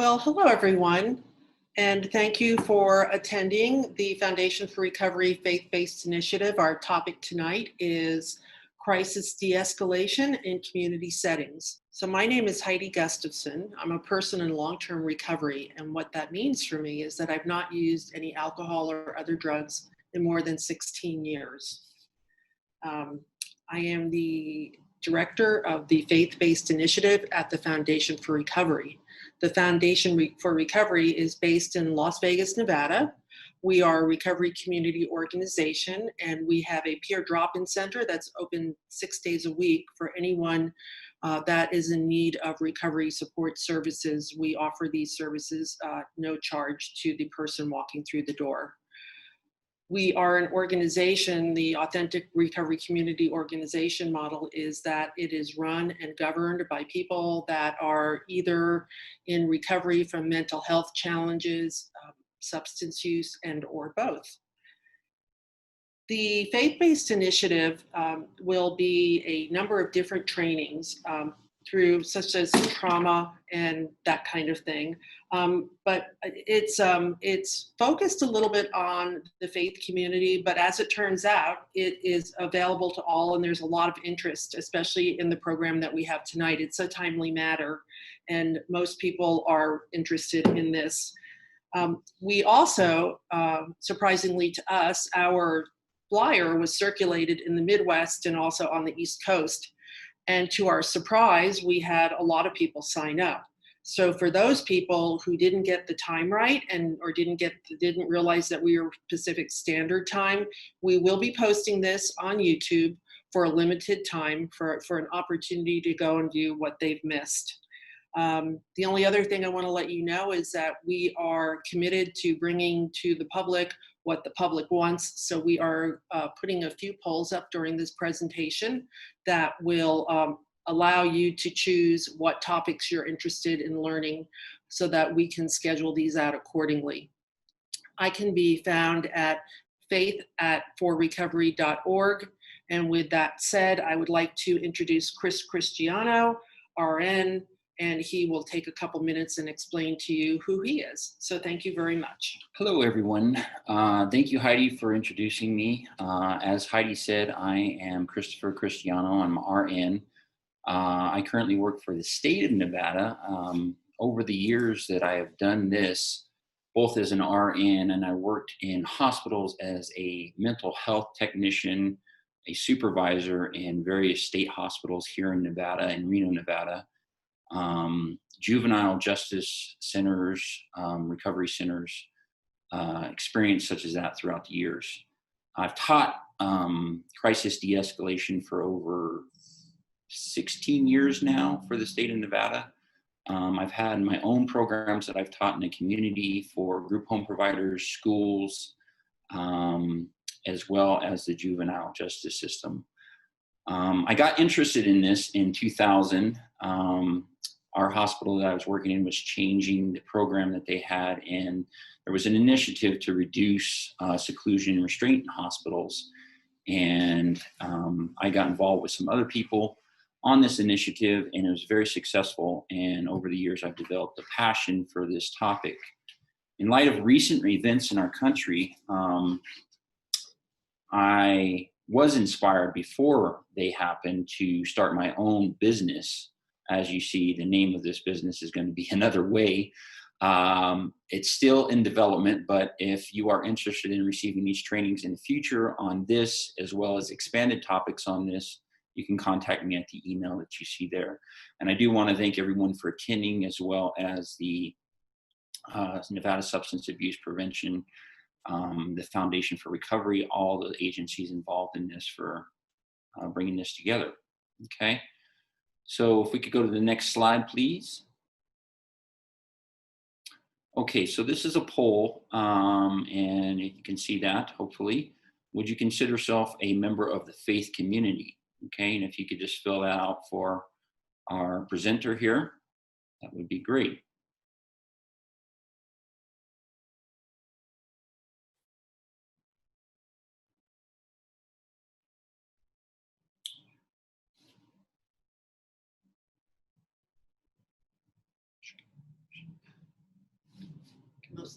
Well, hello everyone, and thank you for attending the Foundation for Recovery Faith-Based Initiative. Our topic tonight is crisis de-escalation in community settings. So my name is Heidi Gustafson. I'm a person in long-term recovery, and what that means for me is that I've not used any alcohol or other drugs in more than 16 years. I am the director of the Faith-Based Initiative at the Foundation for Recovery. The Foundation for Recovery is based in Las Vegas, Nevada. We are a recovery community organization, and we have a peer drop-in center that's open 6 days a week for anyone that is in need of recovery support services. We offer these services no charge to the person walking through the door. We are an organization. The Authentic Recovery Community Organization model is that it is run and governed by people that are either in recovery from mental health challenges, substance use, and or both. The faith-based initiative will be a number of different trainings through such as trauma and that kind of thing. But it's focused a little bit on the faith community, but as it turns out, it is available to all, and there's a lot of interest, especially in the program that we have tonight. It's a timely matter, and most people are interested in this. We also, surprisingly to us, our flyer was circulated in the Midwest and also on the East Coast. And to our surprise, we had a lot of people sign up. So for those people who didn't get the time right or didn't realize that we were Pacific Standard Time, we will be posting this on YouTube for a limited time for an opportunity to go and view what they've missed. The only other thing I want to let you know is that we are committed to bringing to the public what the public wants. So we are putting a few polls up during this presentation that will allow you to choose what topics you're interested in learning so that we can schedule these out accordingly. I can be found at faith@forrecovery.org. And with that said, I would like to introduce Chris Cristiano, RN, and he will take a couple minutes and explain to you who he is. So thank you very much. Hello, everyone. Thank you, Heidi, for introducing me. As Heidi said, I am Christopher Cristiano. I'm RN. I currently work for the state of Nevada. Over the years that I have done this, both as an RN and I worked in hospitals as a mental health technician, a supervisor in various state hospitals here in Nevada, in Reno, Nevada. Juvenile justice centers, recovery centers, experience such as that throughout the years. I've taught crisis de-escalation for over 16 years now for the state of Nevada. I've had my own programs that I've taught in the community for group home providers, schools, as well as the juvenile justice system. I got interested in this in 2000. Our hospital that I was working in was changing the program that they had, and there was an initiative to reduce seclusion and restraint in hospitals. And I got involved with some other people on this initiative, and it was very successful. And over the years, I've developed a passion for this topic. In light of recent events in our country, I was inspired before they happened to start my own business. As you see, the name of this business is going to be Another Way. It's still in development, but if you are interested in receiving these trainings in the future on this, as well as expanded topics on this, you can contact me at the email that you see there. And I do want to thank everyone for attending, as well as the Nevada Substance Abuse Prevention, the Foundation for Recovery, all the agencies involved in this for bringing this together. Okay. So if we could go to the next slide, please. Okay, so this is a poll, and you can see that, hopefully. Would you consider yourself a member of the faith community? Okay, and if you could just fill that out for our presenter here, that would be great.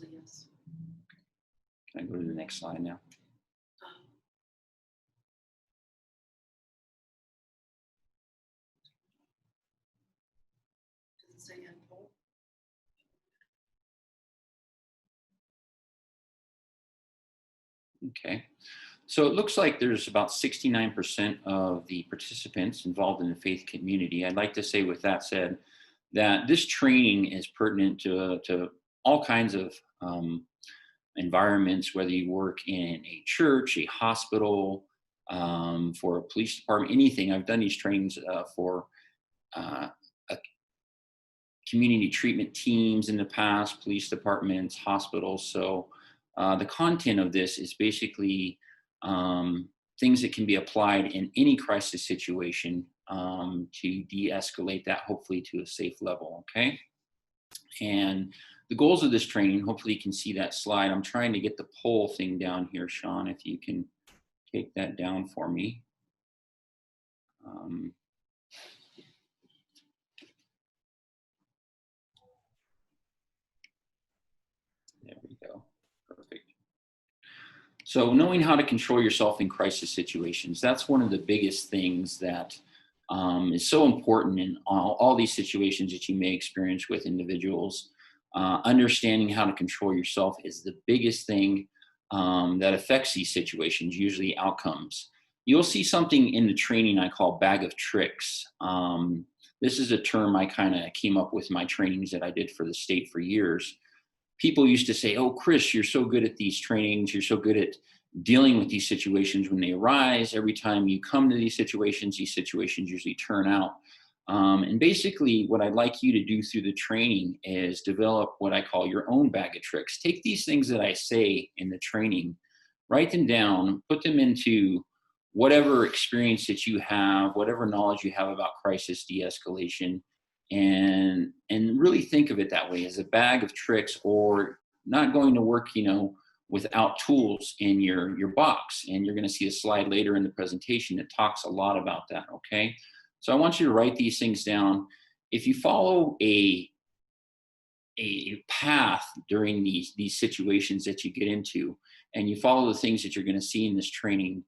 a yes. Can I go to the next slide now? Does it say end poll? Okay. So it looks like there's about 69% of the participants involved in the faith community. I'd like to say, with that said, that this training is pertinent to all kinds of environments, whether you work in a church, a hospital, for a police department, anything. I've done these trainings for a community treatment teams in the past, police departments, hospitals. So the content of this is basically things that can be applied in any crisis situation to de-escalate that, hopefully to a safe level, okay? And the goals of this training, hopefully you can see that slide. I'm trying to get the poll thing down here, Sean, if you can take that down for me. There we go. Perfect. So knowing how to control yourself in crisis situations, that's one of the biggest things that is so important in all these situations that you may experience with individuals. Understanding how to control yourself is the biggest thing that affects these situations, usually outcomes. You'll see something in the training I call bag of tricks. This is a term I kind of came up with in my trainings that I did for the state for years. People used to say, "Oh, Chris, you're so good at these trainings. You're so good at dealing with these situations when they arise. Every time you come to these situations usually turn out." And basically, what I'd like you to do through the training is develop what I call your own bag of tricks. Take these things that I say in the training, write them down, put them into whatever experience that you have, whatever knowledge you have about crisis de-escalation, and really think of it that way, as a bag of tricks, or not going to work, without tools in your box. And you're going to see a slide later in the presentation that talks a lot about that, okay? So I want you to write these things down. If you follow a path during these situations that you get into, and you follow the things that you're going to see in this training,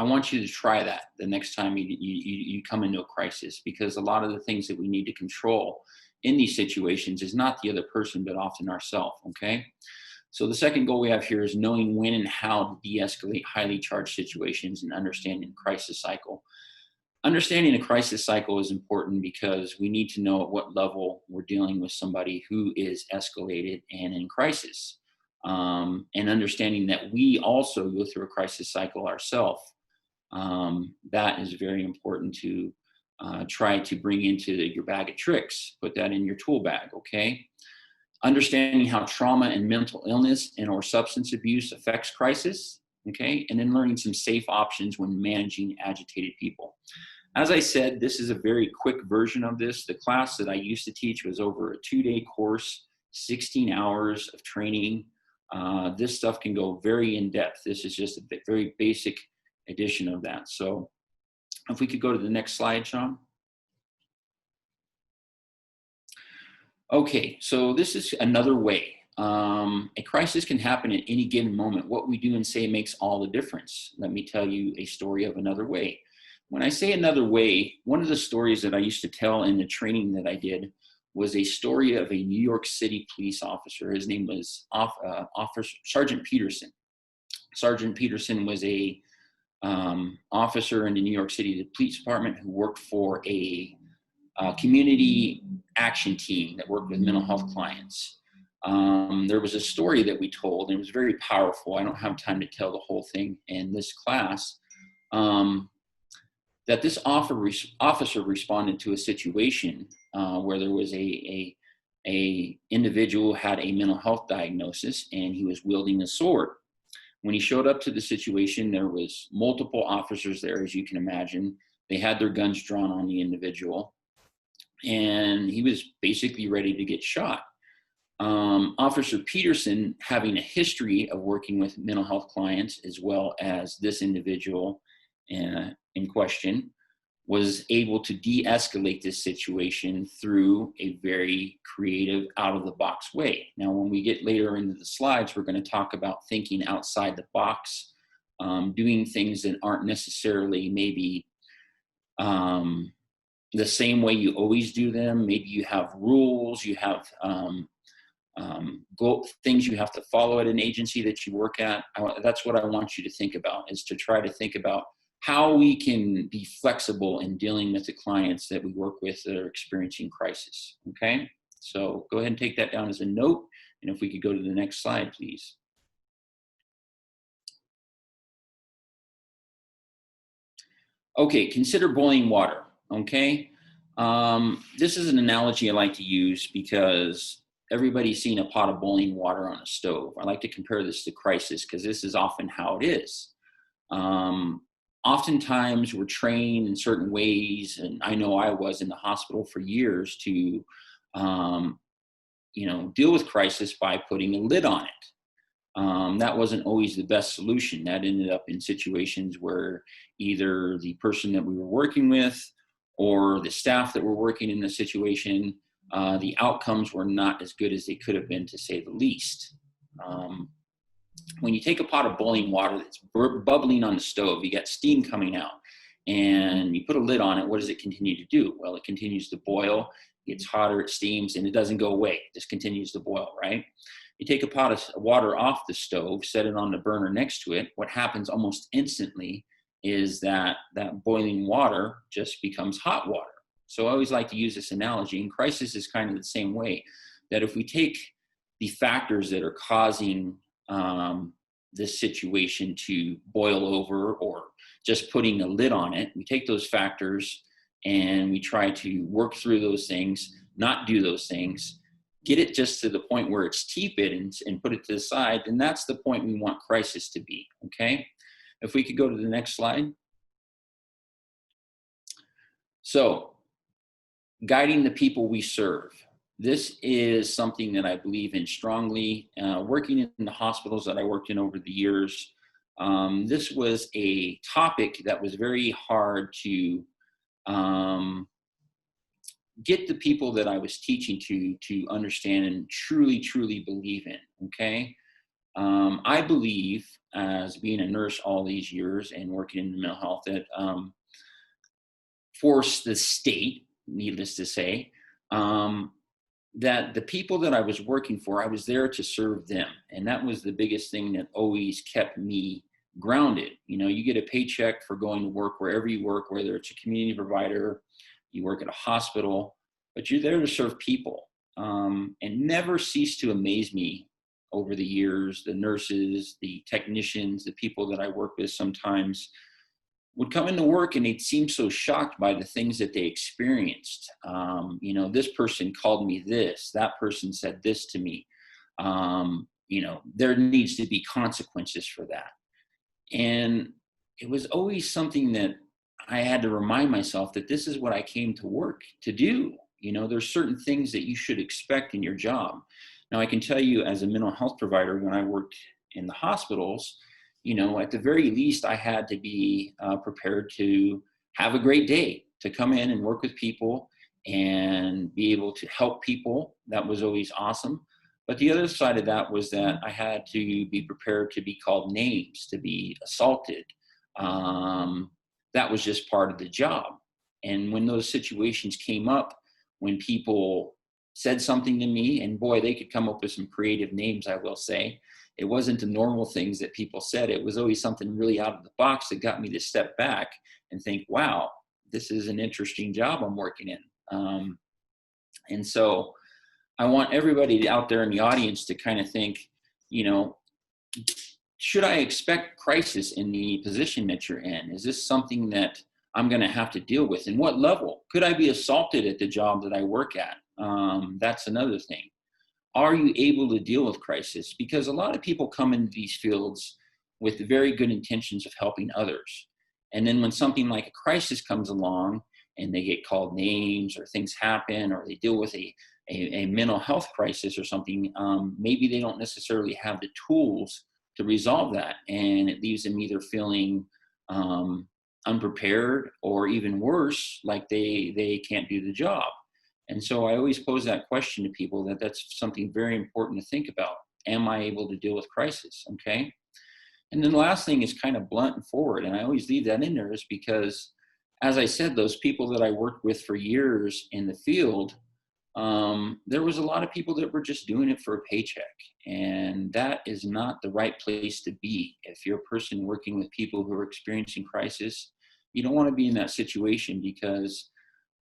I want you to try that the next time you come into a crisis, because a lot of the things that we need to control in these situations is not the other person, but often ourselves, okay? So the second goal we have here is knowing when and how to de-escalate highly charged situations and understanding the crisis cycle. Understanding the crisis cycle is important because we need to know at what level we're dealing with somebody who is escalated and in crisis. And understanding that we also go through a crisis cycle ourselves. That is very important to try to bring into your bag of tricks. Put that in your tool bag, okay? Understanding how trauma and mental illness and or substance abuse affects crisis, okay? And then learning some safe options when managing agitated people. As I said, this is a very quick version of this. The class that I used to teach was over a 2-day course, 16 hours of training. This stuff can go very in depth. This is just a very basic edition of that. So if we could go to the next slide, Sean. Okay, so this is another way. A crisis can happen at any given moment. What we do and say makes all the difference. Let me tell you a story of another way. When I say another way, one of the stories that I used to tell in the training that I did was a story of a New York City police officer. His name was Sergeant Peterson. Sergeant Peterson was a officer in the New York City Police Department who worked for a community action team that worked with mental health clients. There was a story that we told, and it was very powerful. I don't have time to tell the whole thing in this class. That this officer responded to a situation where there was a individual who had a mental health diagnosis, and he was wielding a sword. When he showed up to the situation, there was multiple officers there, as you can imagine. They had their guns drawn on the individual, and he was basically ready to get shot. Officer Peterson, having a history of working with mental health clients as well as this individual in question, was able to de-escalate this situation through a very creative, out-of-the-box way. Now, when we get later into the slides, we're going to talk about thinking outside the box, doing things that aren't necessarily maybe the same way you always do them. Maybe you have rules, you have things you have to follow at an agency that you work at. That's what I want you to think about, is to try to think about how we can be flexible in dealing with the clients that we work with that are experiencing crisis. Okay, so go ahead and take that down as a note. And if we could go to the next slide, please. Okay, consider boiling water. Okay, this is an analogy I like to use because everybody's seen a pot of boiling water on a stove. I like to compare this to crisis because this is often how it is. Oftentimes we're trained in certain ways, and I know I was in the hospital for years to, deal with crisis by putting a lid on it. That wasn't always the best solution. That ended up in situations where either the person that we were working with or the staff that were working in the situation, the outcomes were not as good as they could have been, to say the least. When you take a pot of boiling water that's bubbling on the stove, you got steam coming out, and you put a lid on it, what does it continue to do? Well, it continues to boil, it gets hotter, it steams, and it doesn't go away. It just continues to boil, right? You take a pot of water off the stove, set it on the burner next to it, what happens almost instantly is that boiling water just becomes hot water. So I always like to use this analogy, and crisis is kind of the same way, that if we take the factors that are causing this situation to boil over, or just putting a lid on it, we take those factors and we try to work through those things, not do those things, get it just to the point where it's tepid and put it to the side, and that's the point we want crisis to be, okay? If we could go to the next slide. So, guiding the people we serve. This is something that I believe in strongly. Working in the hospitals that I worked in over the years, this was a topic that was very hard to get the people that I was teaching to understand and truly, truly believe in, okay? I believe, as being a nurse all these years and working in mental health, that for the state, needless to say, that the people that I was working for, I was there to serve them. And that was the biggest thing that always kept me grounded. You know, you get a paycheck for going to work wherever you work, whether it's a community provider, you work at a hospital, but you're there to serve people. And never ceased to amaze me over the years, the nurses, the technicians, the people that I work with sometimes would come into work and they'd seem so shocked by the things that they experienced. This person called me this, that person said this to me. There needs to be consequences for that. And it was always something that I had to remind myself that this is what I came to work to do. There's certain things that you should expect in your job. Now, I can tell you, as a mental health provider, when I worked in the hospitals, at the very least, I had to be prepared to have a great day, to come in and work with people and be able to help people. That was always awesome. But the other side of that was that I had to be prepared to be called names, to be assaulted. That was just part of the job. And when those situations came up, when people said something to me, and boy, they could come up with some creative names, I will say. It wasn't the normal things that people said. It was always something really out of the box that got me to step back and think, wow, this is an interesting job I'm working in. And so I want everybody out there in the audience to kind of think, should I expect crisis in the position that you're in? Is this something that I'm going to have to deal with? And what level? Could I be assaulted at the job that I work at? That's another thing. Are you able to deal with crisis? Because a lot of people come into these fields with very good intentions of helping others. And then when something like a crisis comes along and they get called names, or things happen, or they deal with a mental health crisis or something, maybe they don't necessarily have the tools to resolve that. And it leaves them either feeling unprepared, or even worse, like they can't do the job. And so I always pose that question to people, that's something very important to think about. Am I able to deal with crisis? Okay. And then the last thing is kind of blunt and forward. And I always leave that in there is because, as I said, those people that I worked with for years in the field, there was a lot of people that were just doing it for a paycheck. And that is not the right place to be. If you're a person working with people who are experiencing crisis, you don't want to be in that situation, because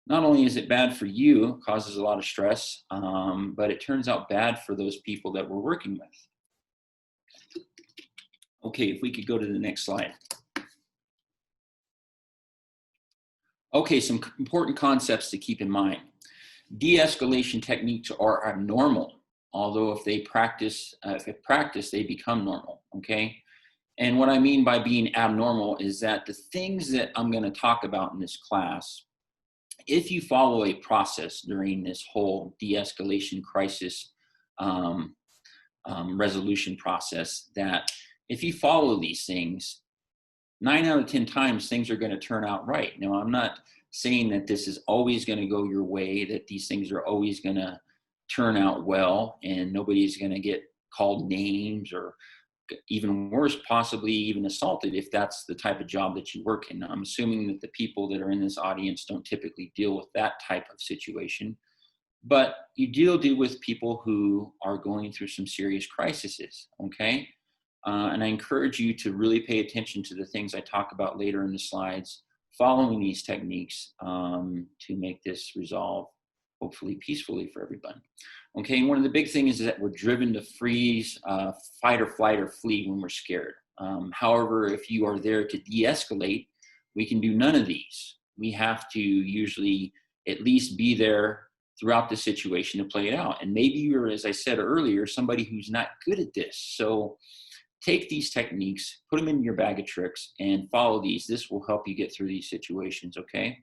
not only is it bad for you, it causes a lot of stress, but it turns out bad for those people that we're working with. Okay, if we could go to the next slide. Okay, some important concepts to keep in mind. De-escalation techniques are abnormal, although if practice, they become normal, okay? And what I mean by being abnormal is that the things that I'm going to talk about in this class, if you follow a process during this whole de-escalation crisis resolution process, that if you follow these things, 9 out of 10 times things are going to turn out right. Now, I'm not saying that this is always going to go your way, that these things are always going to turn out well and nobody's going to get called names, or even worse, possibly even assaulted, if that's the type of job that you work in. I'm assuming that the people that are in this audience don't typically deal with that type of situation, but you deal with people who are going through some serious crises, okay? And I encourage you to really pay attention to the things I talk about later in the slides, following these techniques to make this resolve, hopefully peacefully, for everyone. Okay, and one of the big things is that we're driven to freeze, fight or flight or flee when we're scared. However, if you are there to de-escalate, we can do none of these. We have to usually at least be there throughout the situation to play it out. And maybe you're, as I said earlier, somebody who's not good at this. So take these techniques, put them in your bag of tricks, and follow these. This will help you get through these situations, okay?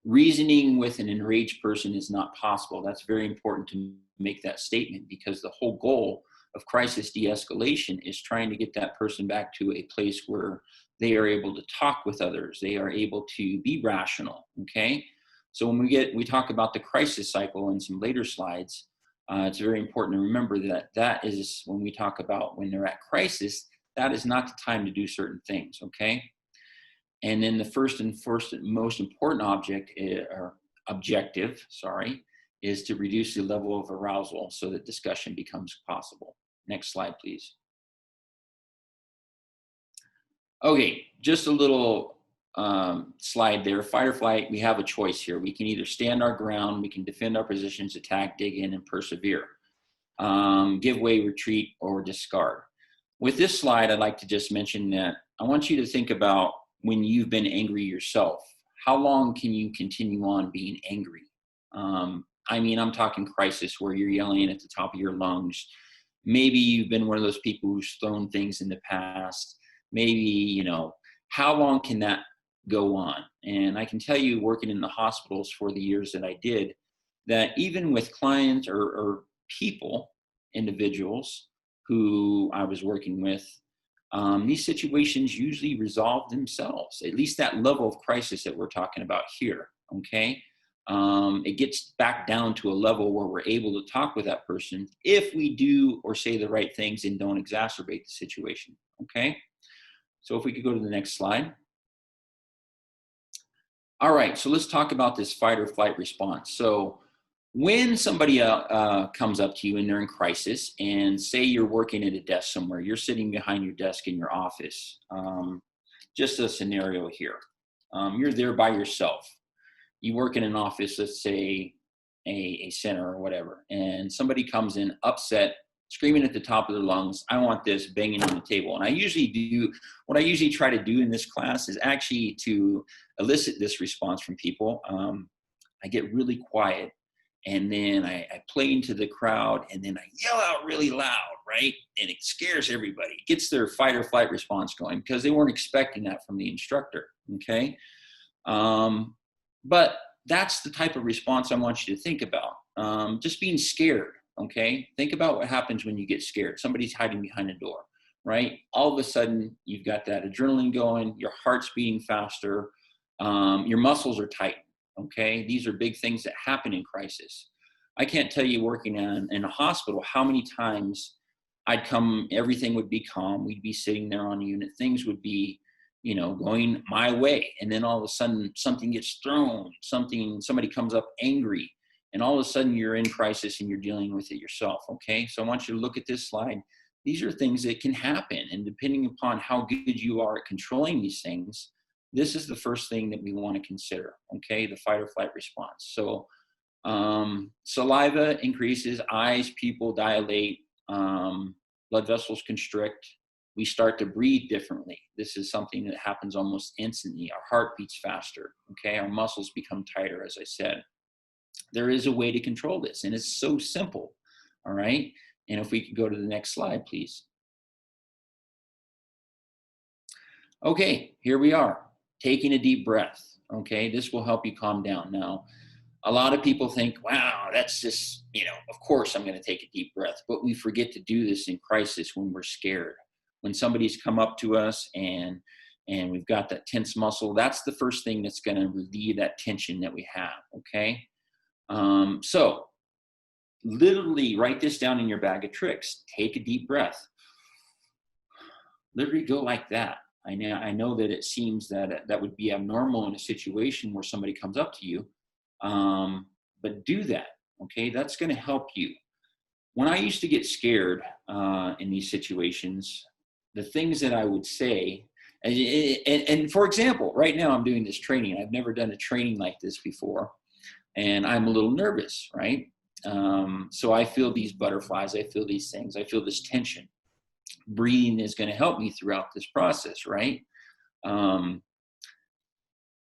Reasoning with an enraged person is not possible. That's very important to make that statement, because the whole goal of crisis de-escalation is trying to get that person back to a place where they are able to talk with others. They are able to be rational, okay? So when we talk about the crisis cycle in some later slides, it's very important to remember that is when we talk about when they're at crisis, that is not the time to do certain things, okay? And then the first most important objective is to reduce the level of arousal so that discussion becomes possible. Next slide, please. Okay, just a little slide there. Fight or flight, we have a choice here. We can either stand our ground, we can defend our positions, attack, dig in, and persevere. Give way, retreat, or discard. With this slide, I'd like to just mention that I want you to think about when you've been angry yourself. How long can you continue on being angry? I mean, I'm talking crisis where you're yelling at the top of your lungs. Maybe you've been one of those people who's thrown things in the past. Maybe, how long can that go on? And I can tell you, working in the hospitals for the years that I did, that even with clients or people, individuals who I was working with, these situations usually resolve themselves, at least that level of crisis that we're talking about here, okay? It gets back down to a level where we're able to talk with that person if we do or say the right things and don't exacerbate the situation, okay? So if we could go to the next slide. All right, so let's talk about this fight or flight response. So when somebody comes up to you and they're in crisis, and say you're working at a desk somewhere, you're sitting behind your desk in your office, just a scenario here. You're there by yourself. You work in an office, let's say a center or whatever, and somebody comes in upset, screaming at the top of their lungs, I want this, banging on the table. And what I usually try to do in this class is actually to elicit this response from people. I get really quiet, and then I play into the crowd, and then I yell out really loud, right? And it scares everybody. It gets their fight or flight response going because they weren't expecting that from the instructor, okay? But that's the type of response I want you to think about. Just being scared, okay? Think about what happens when you get scared. Somebody's hiding behind a door. right? All of a sudden, you've got that adrenaline going, your heart's beating faster, your muscles are tight, okay? These are big things that happen in crisis. I can't tell you working in a hospital how many times I'd come, everything would be calm, we'd be sitting there on the unit, things would be, you know, going my way. And then all of a sudden something gets thrown, somebody comes up angry, and all of a sudden you're in crisis and you're dealing with it yourself, okay? So I want you to look at this slide. These are things that can happen, and depending upon how good you are at controlling these things, this is the first thing that we want to consider, okay? The fight or flight response. So saliva increases, eyes, pupil dilate, blood vessels constrict. We start to breathe differently. This is something that happens almost instantly. Our heart beats faster, okay? Our muscles become tighter, as I said. There is a way to control this, and it's so simple, all right? And if we could go to the next slide, please. Okay, here we are, taking a deep breath, okay? This will help you calm down. Now, a lot of people think, wow, that's just, you know, of course I'm going to take a deep breath, but we forget to do this in crisis when we're scared. When somebody's come up to us and we've got that tense muscle, that's the first thing that's going to relieve that tension that we have, okay? So literally write this down in your bag of tricks. Take a deep breath. Literally go like that. I know that it seems that that would be abnormal in a situation where somebody comes up to you, but do that, okay? That's going to help you. When I used to get scared in these situations, the things that I would say, and for example, right now I'm doing this training. I've never done a training like this before, and I'm a little nervous, right? So I feel these butterflies, I feel these things, I feel this tension. Breathing is going to help me throughout this process, right?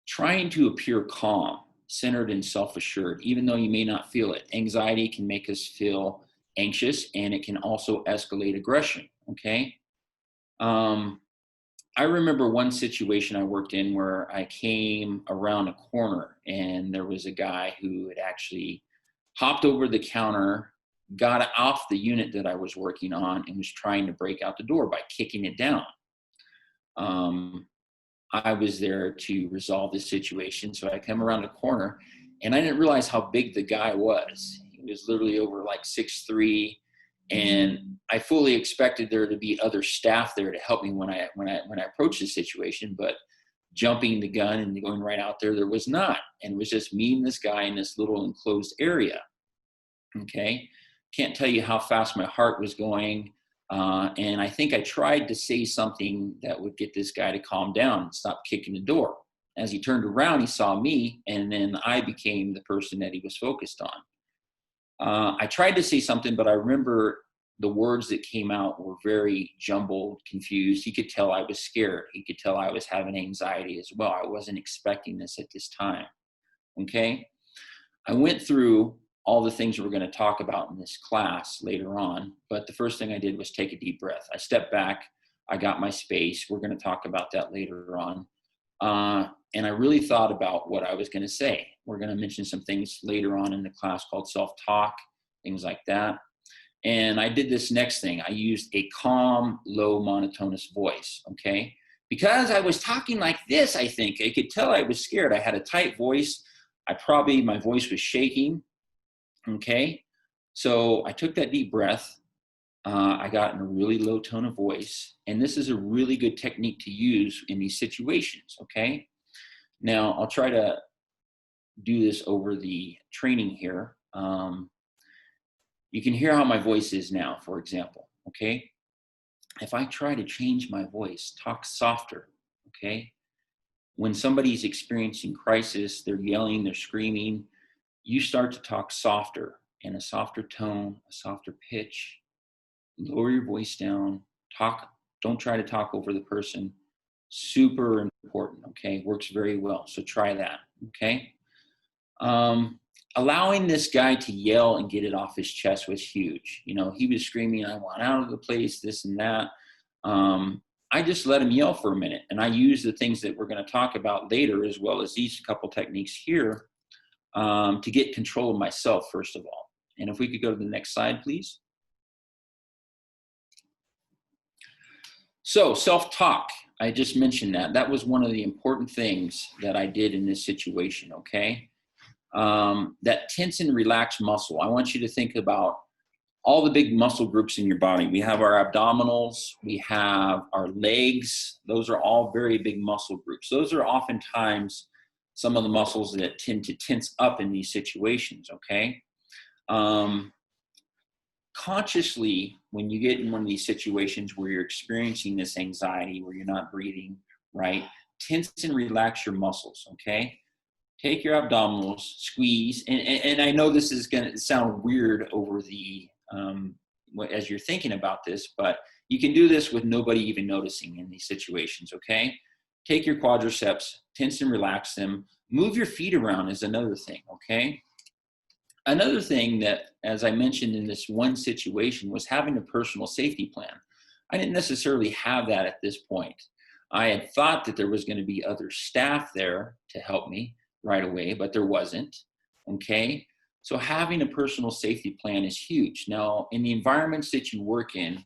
Trying to appear calm, centered, and self-assured, even though you may not feel it. Anxiety can make us feel anxious, and it can also escalate aggression, okay? I remember one situation I worked in where I came around a corner and there was a guy who had actually hopped over the counter, got off the unit that I was working on, and was trying to break out the door by kicking it down. I was there to resolve this situation. So I come around the corner and I didn't realize how big the guy was. He was literally over like 6'3", and I fully expected there to be other staff there to help me when I approached the situation, but jumping the gun and going right out there was not. And it was just me and this guy in this little enclosed area. Okay. Can't tell you how fast my heart was going. And I think I tried to say something that would get this guy to calm down and stop kicking the door. As he turned around, he saw me, and then I became the person that he was focused on. I tried to say something, but I remember the words that came out were very jumbled, confused. He could tell I was scared. He could tell I was having anxiety as well. I wasn't expecting this at this time. Okay. I went through all the things we're going to talk about in this class later on, but the first thing I did was take a deep breath. I stepped back. I got my space. We're going to talk about that later on. And I really thought about what I was going to say. We're going to mention some things later on in the class called self-talk, things like that. And I did this next thing. I used a calm, low, monotonous voice, okay? Because I was talking like this, I think. I could tell I was scared. I had a tight voice. My voice was shaking, okay? So I took that deep breath. I got in a really low tone of voice. And this is a really good technique to use in these situations, okay? Now, I'll try to do this over the training here. You can hear how my voice is now, for example, okay? If I try to change my voice, talk softer, okay? When somebody's experiencing crisis, they're yelling, they're screaming, you start to talk softer, in a softer tone, a softer pitch. Lower your voice down, don't try to talk over the person. Super important, okay? Works very well, so try that, okay? Allowing this guy to yell and get it off his chest was huge. You know, he was screaming, I want out of the place, this and that. I just let him yell for a minute, and I use the things that we're going to talk about later, as well as these couple techniques here, to get control of myself, first of all. And if we could go to the next slide, please. So self-talk, I just mentioned that. That was one of the important things that I did in this situation, okay? That tense and relax muscle. I want you to think about all the big muscle groups in your body. We have our abdominals, we have our legs. Those are all very big muscle groups. Those are oftentimes some of the muscles that tend to tense up in these situations, okay? Consciously, when you get in one of these situations where you're experiencing this anxiety, where you're not breathing, right? Tense and relax your muscles, okay? Take your abdominals, squeeze, and I know this is going to sound weird over the, as you're thinking about this, but you can do this with nobody even noticing in these situations, okay? Take your quadriceps, tense and relax them. Move your feet around is another thing, okay? Another thing that, as I mentioned in this one situation, was having a personal safety plan. I didn't necessarily have that at this point. I had thought that there was going to be other staff there to help me right away, but there wasn't, okay? So having a personal safety plan is huge. Now, in the environments that you work in,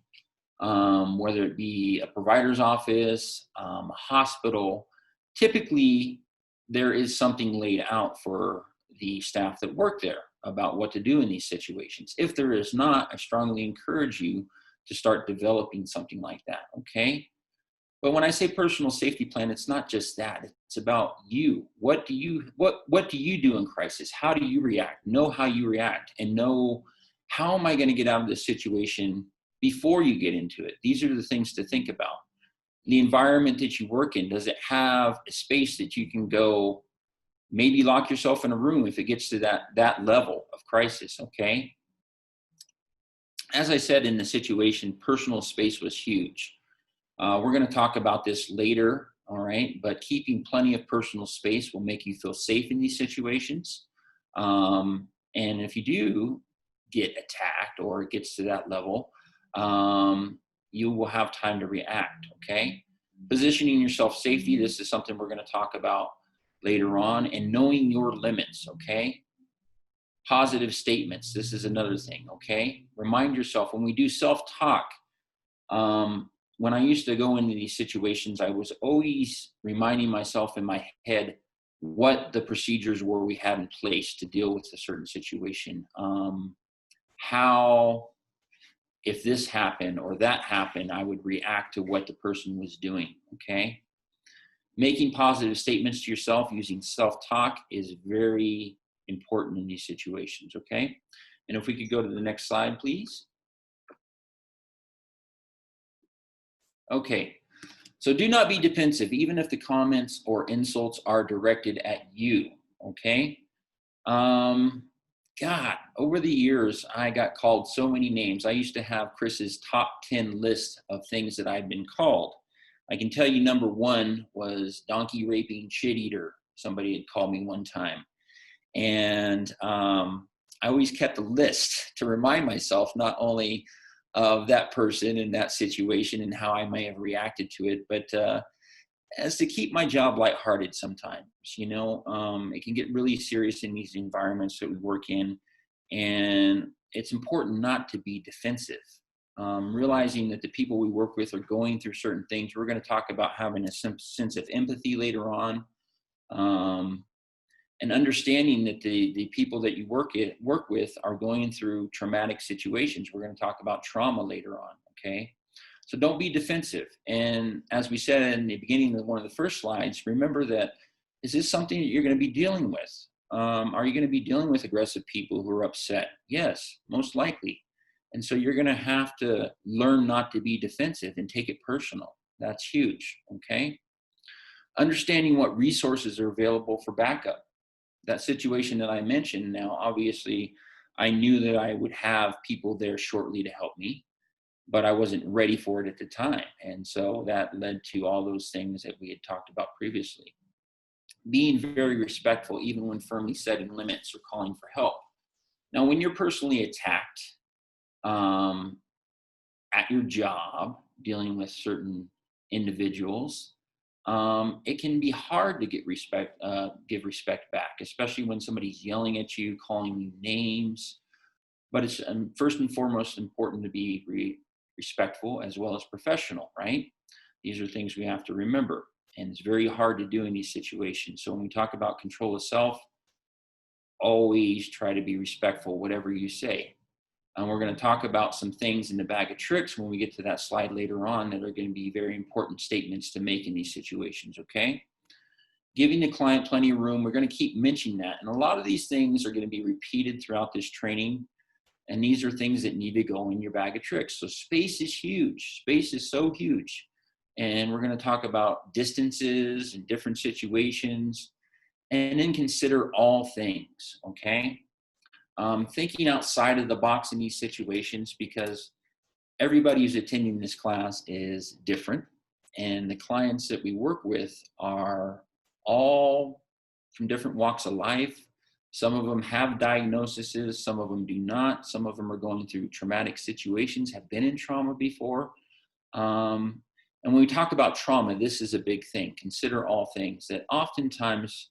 whether it be a provider's office, a hospital, typically there is something laid out for the staff that work there about what to do in these situations. If there is not, I strongly encourage you to start developing something like that, okay? But when I say personal safety plan, it's not just that. It's about you. What do you do in crisis? How do you react? Know how you react and know, how am I going to get out of this situation before you get into it? These are the things to think about. The environment that you work in, does it have a space that you can go, maybe lock yourself in a room if it gets to that level of crisis, okay? As I said in the situation, personal space was huge. We're going to talk about this later, all right? But keeping plenty of personal space will make you feel safe in these situations. And if you do get attacked or it gets to that level, you will have time to react, okay? Positioning yourself safety, this is something we're going to talk about later on, and knowing your limits, okay? Positive statements, this is another thing, okay? Remind yourself, when we do self-talk, when I used to go into these situations, I was always reminding myself in my head what the procedures were we had in place to deal with a certain situation. How, if this happened or that happened, I would react to what the person was doing, okay? Making positive statements to yourself using self-talk is very important in these situations, okay? And if we could go to the next slide, please. Okay, so do not be defensive, even if the comments or insults are directed at you, okay? God, over the years, I got called so many names. I used to have Chris's top 10 list of things that I'd been called. I can tell you number one was donkey raping shit eater. Somebody had called me one time. And I always kept a list to remind myself not only of that person and that situation and how I may have reacted to it, but as to keep my job lighthearted sometimes. You know, it can get really serious in these environments that we work in, and it's important not to be defensive. Realizing that the people we work with are going through certain things. We're going to talk about having a sense of empathy later on, and understanding that the people that you work with are going through traumatic situations. We're going to talk about trauma later on, okay? So don't be defensive. And as we said in the beginning of one of the first slides, remember that, is this something that you're going to be dealing with? Are you going to be dealing with aggressive people who are upset? Yes, most likely. And so you're going to have to learn not to be defensive and take it personal. That's huge, okay? Understanding what resources are available for backup. That situation that I mentioned, now, obviously, I knew that I would have people there shortly to help me, but I wasn't ready for it at the time. And so that led to all those things that we had talked about previously. Being very respectful, even when firmly setting limits or calling for help. Now, when you're personally attacked at your job, dealing with certain individuals, it can be hard to give respect back, especially when somebody's yelling at you, calling you names. But it's first and foremost important to be respectful as well as professional, right? These are things we have to remember, and it's very hard to do in these situations. So when we talk about control of self, always try to be respectful, whatever you say. And we're going to talk about some things in the bag of tricks when we get to that slide later on that are going to be very important statements to make in these situations, okay? Giving the client plenty of room, we're going to keep mentioning that. And a lot of these things are going to be repeated throughout this training. And these are things that need to go in your bag of tricks. So space is huge. Space is so huge. And we're going to talk about distances and different situations. And then consider all things, okay? Thinking outside of the box in these situations, because everybody who's attending this class is different. And the clients that we work with are all from different walks of life. Some of them have diagnoses, some of them do not. Some of them are going through traumatic situations, have been in trauma before. And when we talk about trauma, this is a big thing. Consider all things that oftentimes,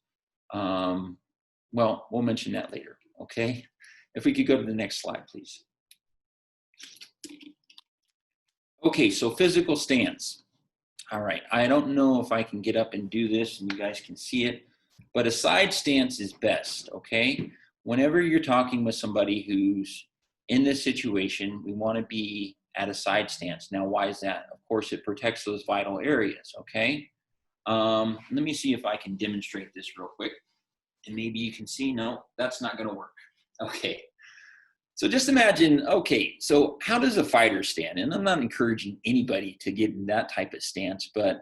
well, we'll mention that later, okay? If we could go to the next slide, please. Okay, so physical stance. All right, I don't know if I can get up and do this and you guys can see it, but a side stance is best, okay? Whenever you're talking with somebody who's in this situation, we want to be at a side stance. Now, why is that? Of course, it protects those vital areas, okay? Let me see if I can demonstrate this real quick. And maybe you can see, no, that's not going to work. Okay. So just imagine, okay, so how does a fighter stand? And I'm not encouraging anybody to get in that type of stance, but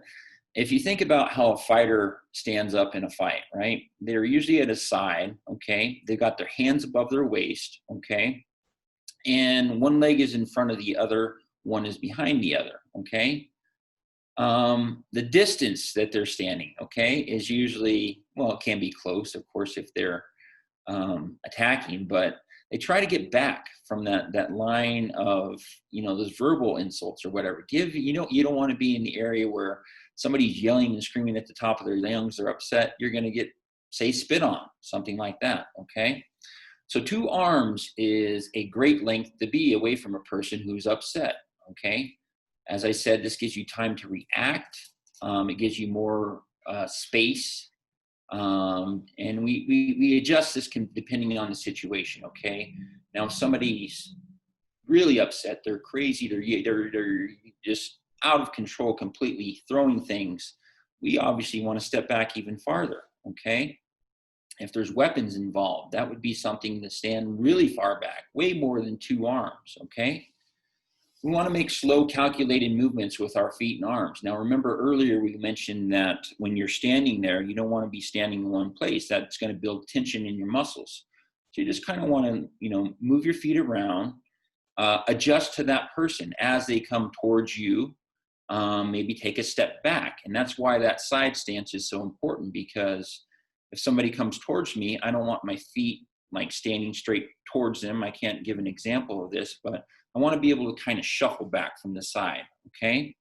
if you think about how a fighter stands up in a fight, right? They're usually at a side, okay? They've got their hands above their waist, okay? And one leg is in front of the other, one is behind the other, okay? The distance that they're standing, okay, is usually, well, it can be close, of course, if they're attacking, but they try to get back from that line of, those verbal insults or whatever. You don't want to be in the area where somebody's yelling and screaming at the top of their lungs, they're upset, you're going to get, say, spit on, something like that, okay? So 2 arms is a great length to be away from a person who's upset, okay? As I said, this gives you time to react. It gives you more space. And we adjust this depending on the situation, okay? Now, if somebody's really upset, they're crazy, they're just out of control completely, throwing things, we obviously want to step back even farther, okay? If there's weapons involved, that would be something to stand really far back, way more than 2 arms, okay? We want to make slow, calculated movements with our feet and arms. Now, remember earlier we mentioned that when you're standing there, you don't want to be standing in one place. That's going to build tension in your muscles. So you just kind of want to, move your feet around, adjust to that person as they come towards you, maybe take a step back. And that's why that side stance is so important, because if somebody comes towards me, I don't want my feet like standing straight towards them. I can't give an example of this, but I want to be able to kind of shuffle back from the side, okay?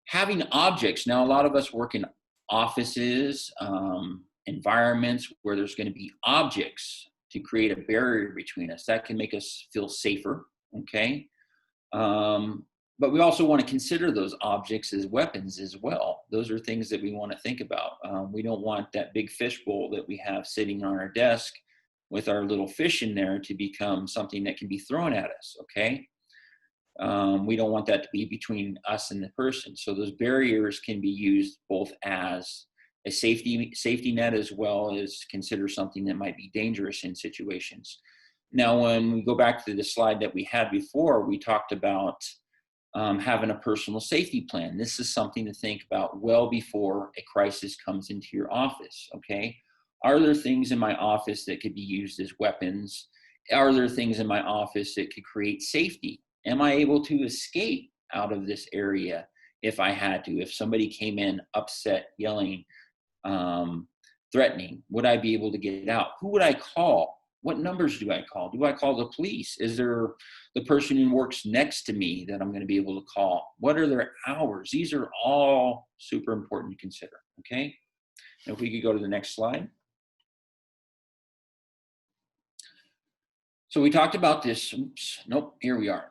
Having objects. Now, a lot of us work in offices, environments where there's going to be objects to create a barrier between us. That can make us feel safer, okay? But we also want to consider those objects as weapons as well. Those are things that we want to think about. We don't want that big fishbowl that we have sitting on our desk with our little fish in there to become something that can be thrown at us, okay? We don't want that to be between us and the person. So those barriers can be used both as a safety net, as well as consider something that might be dangerous in situations. Now, when we go back to the slide that we had before, we talked about having a personal safety plan. This is something to think about well before a crisis comes into your office, okay? Are there things in my office that could be used as weapons? Are there things in my office that could create safety? Am I able to escape out of this area if I had to? If somebody came in upset, yelling, threatening, would I be able to get out? Who would I call? What numbers do I call? Do I call the police? Is there the person who works next to me that I'm going to be able to call? What are their hours? These are all super important to consider, okay? And if we could go to the next slide. So we talked about this. Oops, nope, here we are.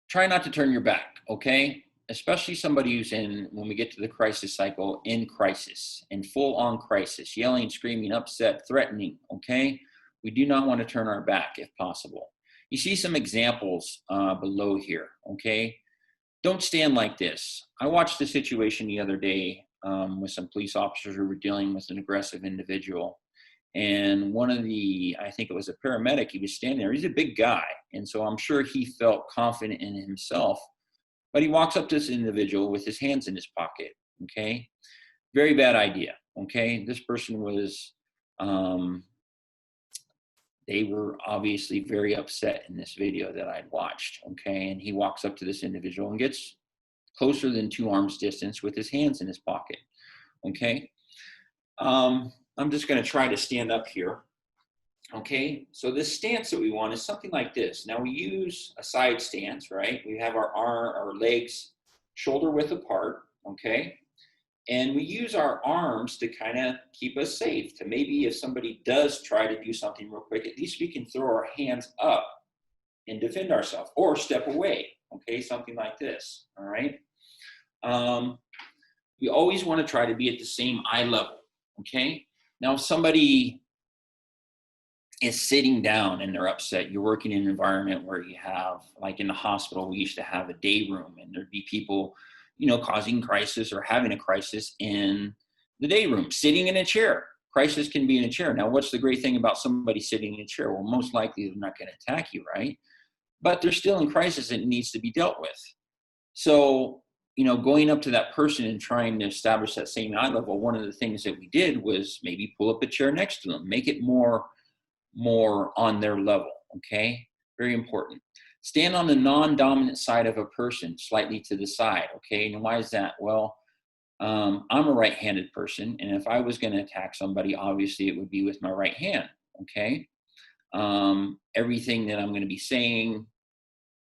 Try not to turn your back, okay? especially somebody who's when we get to the crisis cycle, in crisis, in full on crisis, yelling, screaming, upset, threatening, okay? We do not want to turn our back if possible. You see some examples below here, okay? Don't stand like this. I watched a situation the other day with some police officers who were dealing with an aggressive individual. And one of I think it was a paramedic, he was standing there. He's a big guy. And so I'm sure he felt confident in himself. But he walks up to this individual with his hands in his pocket, okay? Very bad idea, okay? This person was, they were obviously very upset in this video that I'd watched, okay? And he walks up to this individual and gets closer than 2 arms distance with his hands in his pocket, okay? I'm just gonna try to stand up here, okay? So this stance that we want is something like this. Now we use a side stance, right? We have our legs shoulder width apart, okay? And we use our arms to kind of keep us safe, to maybe if somebody does try to do something real quick, at least we can throw our hands up and defend ourselves, or step away, okay? Something like this, all right? We always want to try to be at the same eye level, okay? Now, if somebody is sitting down and they're upset, you're working in an environment where you have, like in the hospital, we used to have a day room, and there'd be people, you know, causing crisis or having a crisis in the day room, sitting in a chair. Crisis can be in a chair. Now, what's the great thing about somebody sitting in a chair? Well, most likely they're not going to attack you, right? But they're still in crisis and it needs to be dealt with. So, you know, going up to that person and trying to establish that same eye level, one of the things that we did was maybe pull up a chair next to them, make it more on their level, okay? Very important. Stand on the non-dominant side of a person, slightly to the side, okay? And why is that? Well, I'm a right-handed person, and if I was going to attack somebody, obviously it would be with my right hand, okay? Everything that I'm going to be saying,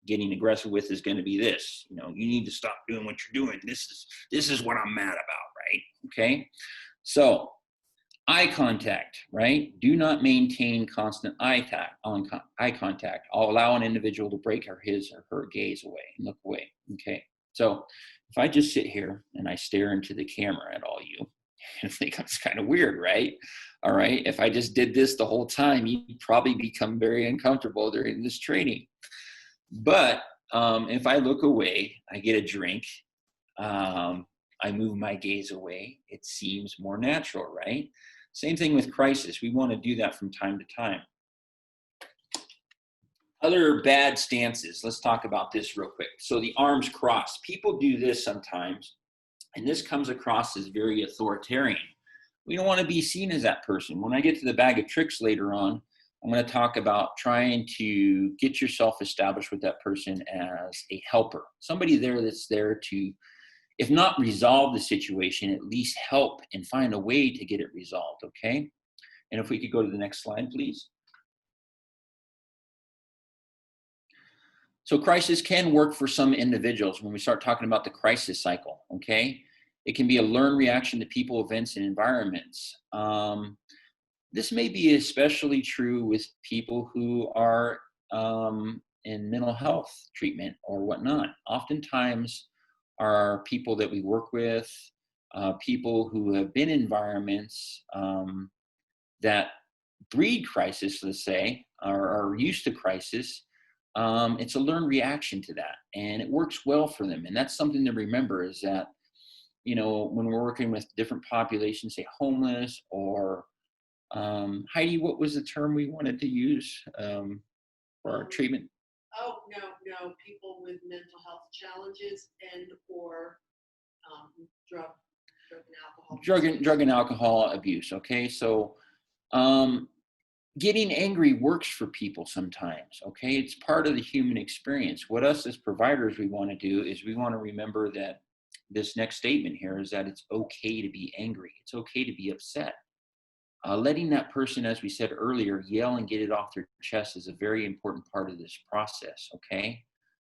getting aggressive with, is going to be this. You know, you need to stop doing what you're doing. This is what I'm mad about, right? Okay? So, eye contact, right? Do not maintain constant eye contact. I'll allow an individual to break his or her gaze away and look away. Okay. So if I just sit here and I stare into the camera at all you, I think that's kind of weird, right? All right. If I just did this the whole time, you'd probably become very uncomfortable during this training. But if I look away, I get a drink, I move my gaze away, it seems more natural, right? Same thing with crisis. We want to do that from time to time. Other bad stances, let's talk about this real quick. So the arms crossed. People do this sometimes, and this comes across as very authoritarian. We don't want to be seen as that person. When I get to the bag of tricks later on, I'm going to talk about trying to get yourself established with that person as a helper, somebody there that's there to, if not resolve the situation, at least help and find a way to get it resolved, okay? And if we could go to the next slide, please. So crisis can work for some individuals when we start talking about the crisis cycle, okay? It can be a learned reaction to people, events, and environments. This may be especially true with people who are in mental health treatment or whatnot. Oftentimes, are people that we work with, people who have been in environments that breed crisis, let's say, or are used to crisis. It's a learned reaction to that, and it works well for them. And that's something to remember, is that, you know, when we're working with different populations, say homeless or Heidi, what was the term we wanted to use for our treatment? Oh, no, people with mental health challenges and or drug and alcohol. Drug and alcohol abuse. Okay, so getting angry works for people sometimes. Okay, it's part of the human experience. What us as providers we want to do is we want to remember that this next statement here is that it's okay to be angry. It's okay to be upset. Letting that person, as we said earlier, yell and get it off their chest is a very important part of this process, okay?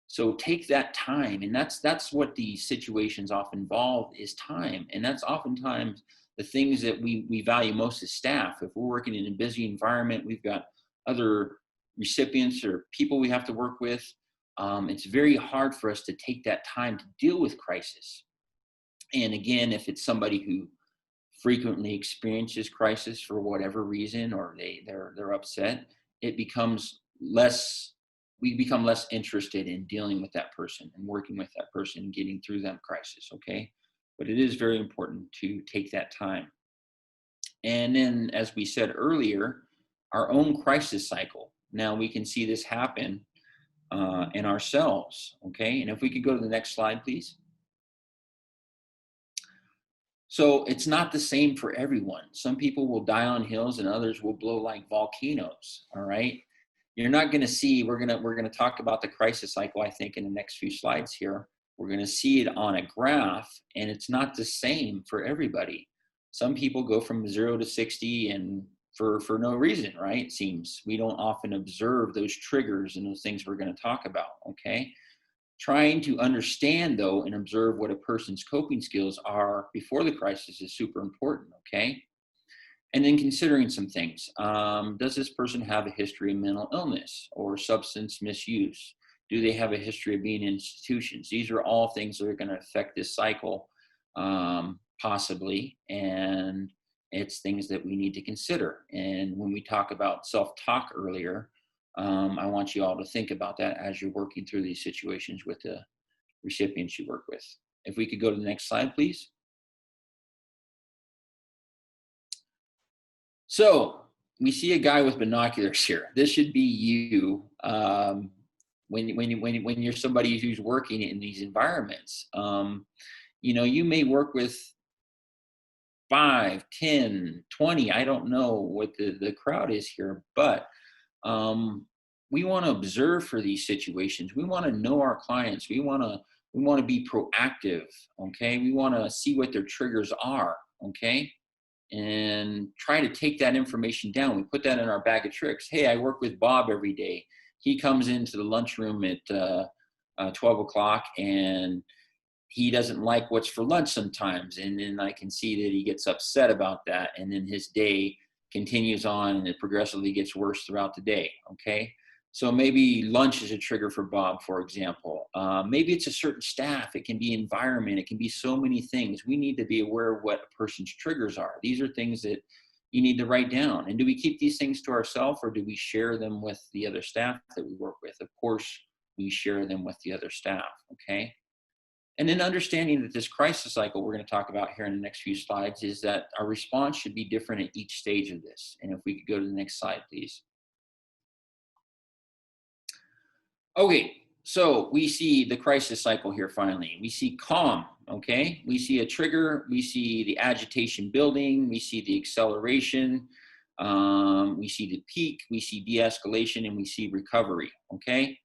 So take that time, and that's what these situations often involve, is time. And that's oftentimes the things that we value most as staff. If we're working in a busy environment, we've got other recipients or people we have to work with, it's very hard for us to take that time to deal with crisis. And again, if it's somebody who frequently experiences crisis for whatever reason, or they're upset, it becomes less, we become less interested in dealing with that person and working with that person and getting through that crisis, okay? But it is very important to take that time. And then, as we said earlier, our own crisis cycle. Now we can see this happen in ourselves, okay? And if we could go to the next slide, please. So it's not the same for everyone. Some people will die on hills and others will blow like volcanoes, all right? You're not going to see, we're going to talk about the crisis cycle, I think, in the next few slides here. We're going to see it on a graph, and it's not the same for everybody. Some people go from 0 to 60 and for no reason, right? It seems we don't often observe those triggers and those things we're going to talk about, okay? Trying to understand, though, and observe what a person's coping skills are before the crisis is super important, okay? And then considering some things. Does this person have a history of mental illness or substance misuse? Do they have a history of being in institutions? These are all things that are going to affect this cycle, possibly, and it's things that we need to consider. And when we talk about self-talk earlier, I want you all to think about that as you're working through these situations with the recipients you work with. If we could go to the next slide, please. So we see a guy with binoculars here. This should be you when you're somebody who's working in these environments. You know, you may work with 5, 10, 20, I don't know what the crowd is here, but we want to observe for these situations. We want to know our clients. We want to be proactive, okay? We want to see what their triggers are, okay? And try to take that information down. We put that in our bag of tricks. Hey, I work with Bob every day. He comes into the lunchroom at 12 o'clock and he doesn't like what's for lunch sometimes. And then I can see that he gets upset about that. And then his day continues on and it progressively gets worse throughout the day, okay? So maybe lunch is a trigger for Bob, for example. Maybe it's a certain staff. It can be environment. It can be so many things. We need to be aware of what a person's triggers are. These are things that you need to write down. And do we keep these things to ourselves or do we share them with the other staff that we work with? Of course, we share them with the other staff, okay? And then understanding that this crisis cycle we're going to talk about here in the next few slides is that our response should be different at each stage of this. And if we could go to the next slide, please. Okay, so we see the crisis cycle here finally. We see calm, okay? We see a trigger, we see the agitation building, we see the acceleration, we see the peak, we see de-escalation, and we see recovery, okay?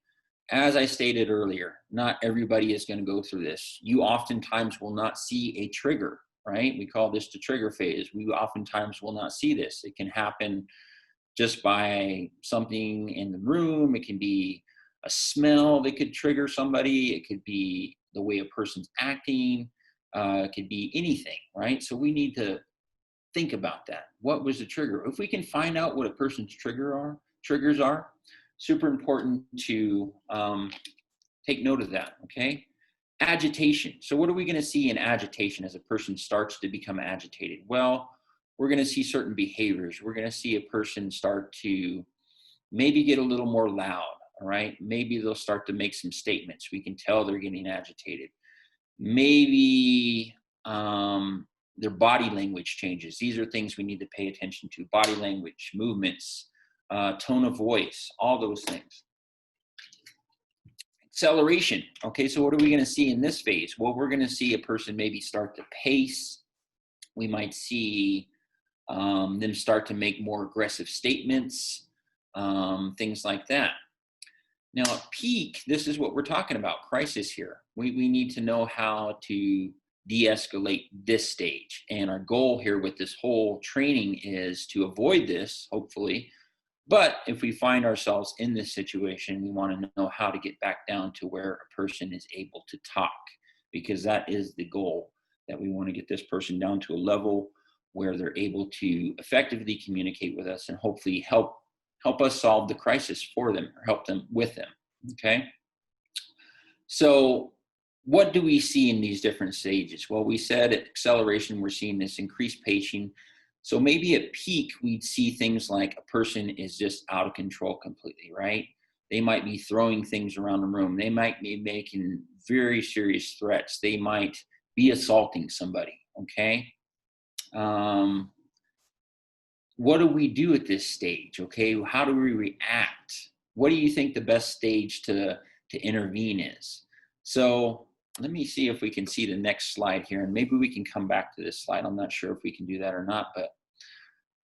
As I stated earlier, not everybody is going to go through this. You oftentimes will not see a trigger, right? We call this the trigger phase. We oftentimes will not see this. It can happen just by something in the room. It can be a smell that could trigger somebody. It could be the way a person's acting. It could be anything, right? So we need to think about that. What was the trigger? If we can find out what a person's triggers are, super important to take note of that, okay? Agitation. So what are we going to see in agitation as a person starts to become agitated? Well, we're going to see certain behaviors. We're going to see a person start to maybe get a little more loud, all right? Maybe they'll start to make some statements. We can tell they're getting agitated. Maybe their body language changes. These are things we need to pay attention to. Body language, movements, tone of voice, all those things. Acceleration. Okay, so what are we going to see in this phase? Well, we're going to see a person maybe start to pace. We might see them start to make more aggressive statements, things like that. Now, at peak, this is what we're talking about, crisis here. We need to know how to de-escalate this stage. And our goal here with this whole training is to avoid this, hopefully. But if we find ourselves in this situation, we want to know how to get back down to where a person is able to talk, because that is the goal, that we want to get this person down to a level where they're able to effectively communicate with us and hopefully help us solve the crisis for them or help them with them, okay? So what do we see in these different stages? Well, we said at acceleration, we're seeing this increased pacing. So maybe at peak, we'd see things like a person is just out of control completely, right? They might be throwing things around the room. They might be making very serious threats. They might be assaulting somebody, okay? What do we do at this stage, okay? How do we react? What do you think the best stage to intervene is? So let me see if we can see the next slide here, and maybe we can come back to this slide. I'm not sure if we can do that or not, but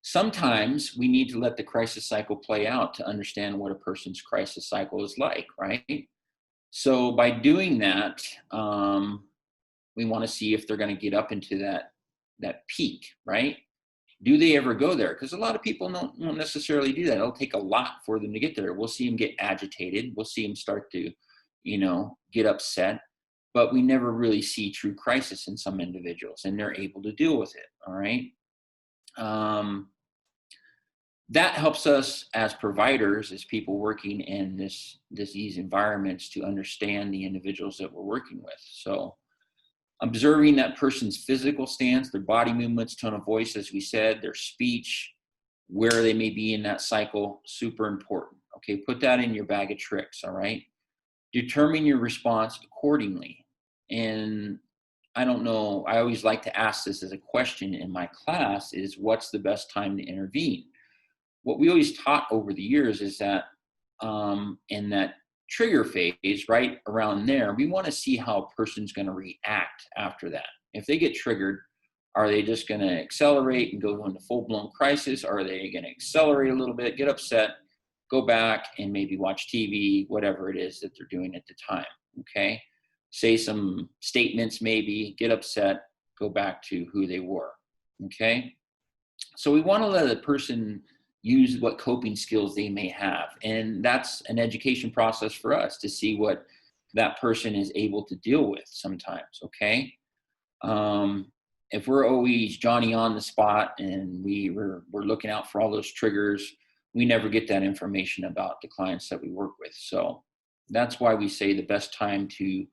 sometimes we need to let the crisis cycle play out to understand what a person's crisis cycle is like, right? So by doing that, we want to see if they're going to get up into that peak, right? Do they ever go there? Because a lot of people don't necessarily do that. It'll take a lot for them to get there. We'll see them get agitated. We'll see them start to, get upset. But we never really see true crisis in some individuals, and they're able to deal with it, all right? That helps us as providers, as people working in these environments, to understand the individuals that we're working with. So observing that person's physical stance, their body movements, tone of voice, as we said, their speech, where they may be in that cycle, super important. Okay, put that in your bag of tricks, all right? Determine your response accordingly. And I don't know, I always like to ask this as a question in my class is, what's the best time to intervene? What we always taught over the years is that in that trigger phase, right around there, we want to see how a person's going to react after that. If they get triggered, are they just going to accelerate and go into full-blown crisis? Are they going to accelerate a little bit, get upset, go back and maybe watch TV, whatever it is that they're doing at the time, okay? Say some statements maybe, get upset, go back to who they were, okay? So we want to let a person use what coping skills they may have. And that's an education process for us to see what that person is able to deal with sometimes, okay? If we're always Johnny on the spot and we're looking out for all those triggers, we never get that information about the clients that we work with. So that's why we say the best time to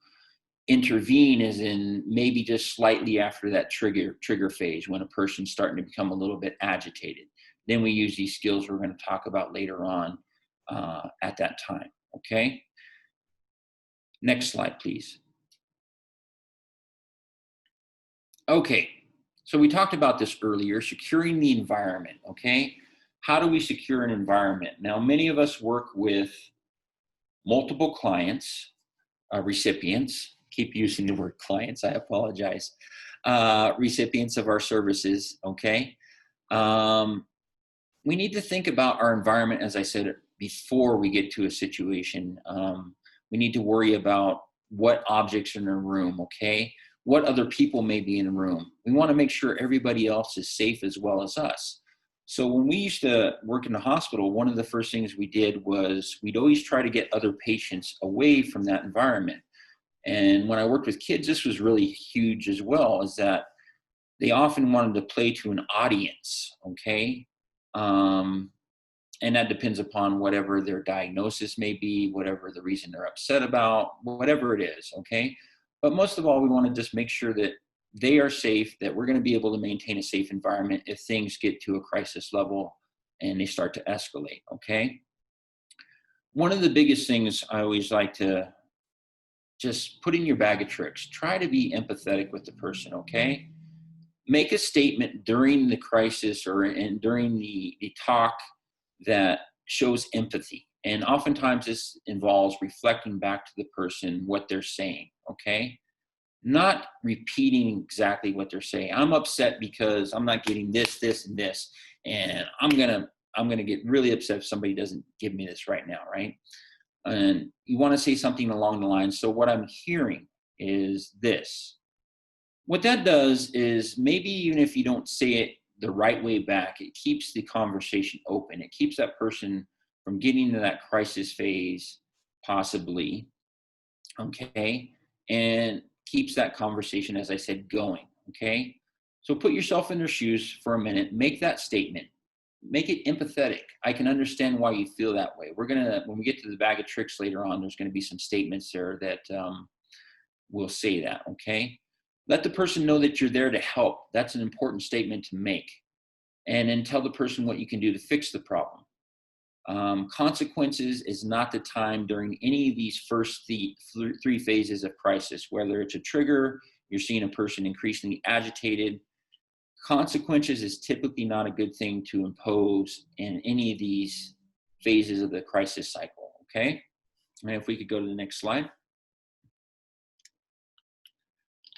intervene is in maybe just slightly after that trigger phase, when a person's starting to become a little bit agitated. Then we use these skills we're going to talk about later on at that time, okay? Next slide, please. Okay, so we talked about this earlier, securing the environment, okay? How do we secure an environment? Now, many of us work with multiple clients, recipients, keep using the word clients, I apologize, recipients of our services, okay? We need to think about our environment, as I said, before we get to a situation. We need to worry about what objects are in a room, okay? What other people may be in a room. We want to make sure everybody else is safe as well as us. So when we used to work in the hospital, one of the first things we did was we'd always try to get other patients away from that environment. And when I worked with kids, this was really huge as well, is that they often wanted to play to an audience, okay? And that depends upon whatever their diagnosis may be, whatever the reason they're upset about, whatever it is, okay? But most of all, we want to just make sure that they are safe, that we're going to be able to maintain a safe environment if things get to a crisis level and they start to escalate, okay? One of the biggest things I always like to just put in your bag of tricks, try to be empathetic with the person, okay? Make a statement during the crisis and during the talk that shows empathy. And oftentimes this involves reflecting back to the person what they're saying, okay? Not repeating exactly what they're saying. I'm upset because I'm not getting this, this, and this, and I'm gonna get really upset if somebody doesn't give me this right now, right? And you want to say something along the lines, so what I'm hearing is this. What that does is, maybe even if you don't say it the right way back, it keeps the conversation open. It keeps that person from getting to that crisis phase, possibly, okay? And keeps that conversation, as I said, going, okay? So put yourself in their shoes for a minute, make that statement. make it empathetic. I can understand why you feel that way. When we get to the bag of tricks later on, there's going to be some statements there that will say that, okay? Let the person know that you're there to help. That's an important statement to make. And then tell the person what you can do to fix the problem. Consequences is not the time during any of these first three phases of crisis, whether it's a trigger, you're seeing a person increasingly agitated. Consequences is typically not a good thing to impose in any of these phases of the crisis cycle, okay? And if we could go to the next slide.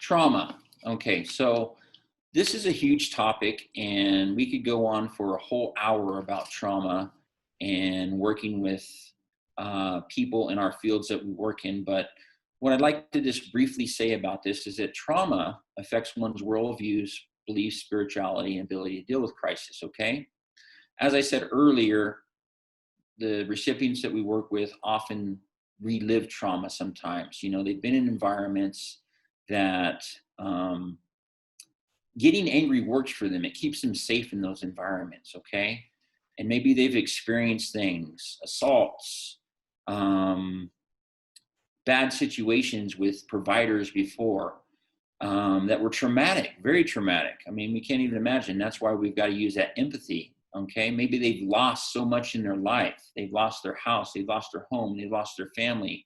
Trauma. Okay, so this is a huge topic, and we could go on for a whole hour about trauma and working with people in our fields that we work in. But what I'd like to just briefly say about this is that trauma affects one's worldviews, beliefs, spirituality, and ability to deal with crisis, okay? As I said earlier, the recipients that we work with often relive trauma sometimes. You know, they've been in environments that getting angry works for them. It keeps them safe in those environments, okay? And maybe they've experienced things, assaults, bad situations with providers before that were traumatic, very traumatic. I mean, we can't even imagine. That's why we've got to use that empathy, okay? Maybe they've lost so much in their life. They've lost their house, they've lost their home, they've lost their family.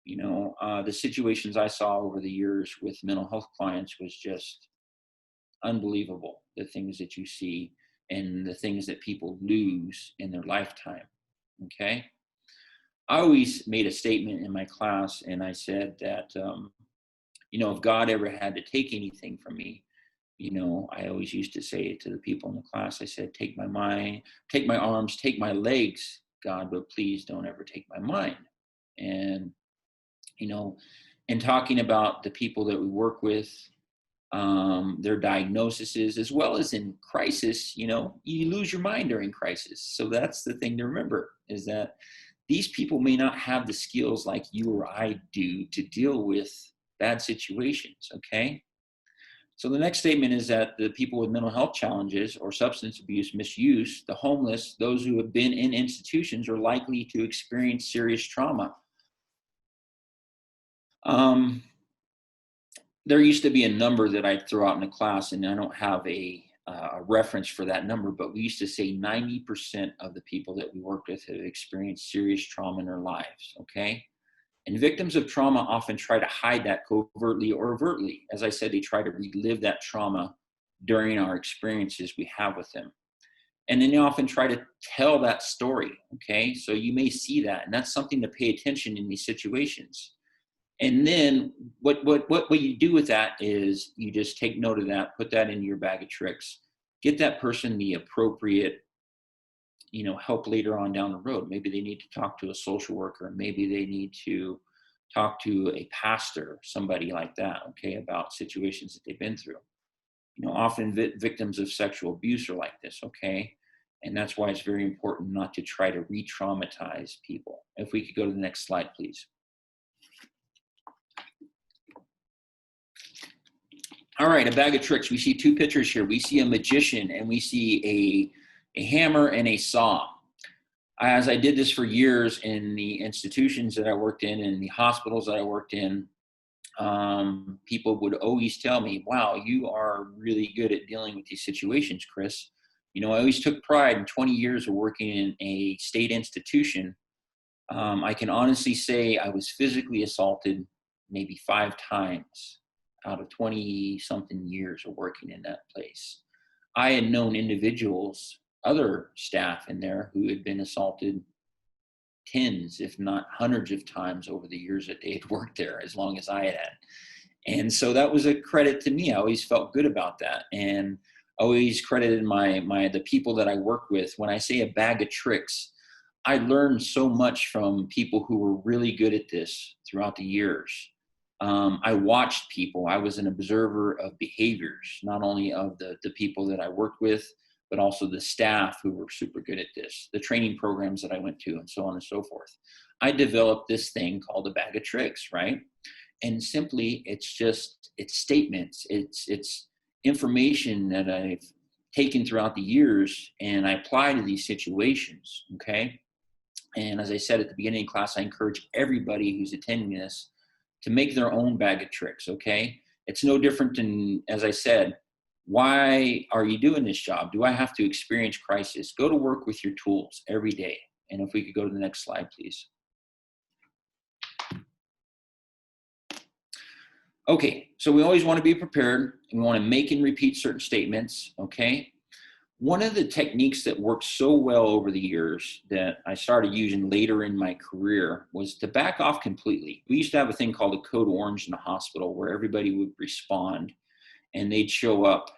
You know, the situations I saw over the years with mental health clients was just unbelievable, the things that you see and the things that people lose in their lifetime, okay? I always made a statement in my class, and I said that, you know, if God ever had to take anything from me, you know, I always used to say it to the people in the class. I said, take my mind, take my arms, take my legs, God, but please don't ever take my mind. And, you know, in talking about the people that we work with, their diagnoses, as well as in crisis, you know, you lose your mind during crisis. So that's the thing to remember, is that these people may not have the skills like you or I do to deal with bad situations, okay? So the next statement is that the people with mental health challenges or substance abuse misuse, the homeless, those who have been in institutions are likely to experience serious trauma. There used to be a number that I'd throw out in the class, and I don't have a reference for that number, but we used to say 90% of the people that we worked with have experienced serious trauma in their lives, okay? And victims of trauma often try to hide that covertly or overtly. As I said, they try to relive that trauma during our experiences we have with them. And then they often try to tell that story, okay? So you may see that, and that's something to pay attention in these situations. And then what you do with that is you just take note of that, put that into your bag of tricks, get that person the appropriate, you know, help later on down the road. Maybe they need to talk to a social worker. Maybe they need to talk to a pastor, somebody like that, okay, about situations that they've been through. You know, often victims of sexual abuse are like this, okay? And that's why it's very important not to try to re-traumatize people. If we could go to the next slide, please. All right, a bag of tricks. We see two pictures here. We see a magician, and we see a hammer and a saw. As I did this for years in the institutions that I worked in the hospitals that I worked in, people would always tell me, wow, you are really good at dealing with these situations, Chris. You know, I always took pride in 20 years of working in a state institution. I can honestly say I was physically assaulted maybe 5 times out of 20 something years of working in that place. I had known individuals, other staff in there, who had been assaulted tens, if not hundreds of times over the years that they had worked there, as long as I had. And so that was a credit to me. I always felt good about that, and always credited the people that I worked with. When I say a bag of tricks, I learned so much from people who were really good at this throughout the years. I watched people. I was an observer of behaviors, not only of the people that I worked with, but also the staff who were super good at this, the training programs that I went to, and so on and so forth. I developed this thing called a bag of tricks, right? And simply, it's statements. It's information that I've taken throughout the years and I apply to these situations, okay? And as I said at the beginning of class, I encourage everybody who's attending this to make their own bag of tricks, okay? It's no different than, as I said, why are you doing this job? Do I have to experience crisis? Go to work with your tools every day. And if we could go to the next slide, please. Okay, so we always want to be prepared. We want to make and repeat certain statements, okay? One of the techniques that worked so well over the years that I started using later in my career was to back off completely. We used to have a thing called a code orange in the hospital where everybody would respond and they'd show up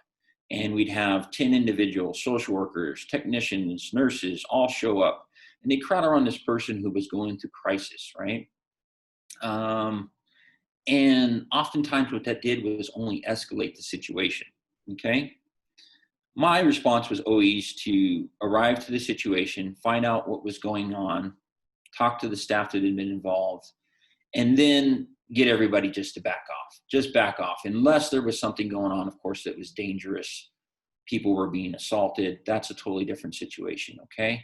and we'd have 10 individuals, social workers, technicians, nurses, all show up. And they'd crowd around this person who was going through crisis, right? And oftentimes what that did was only escalate the situation, okay? My response was always to arrive to the situation, find out what was going on, talk to the staff that had been involved, and then get everybody just to back off. Just back off. Unless there was something going on, of course, that was dangerous. People were being assaulted. That's a totally different situation, okay?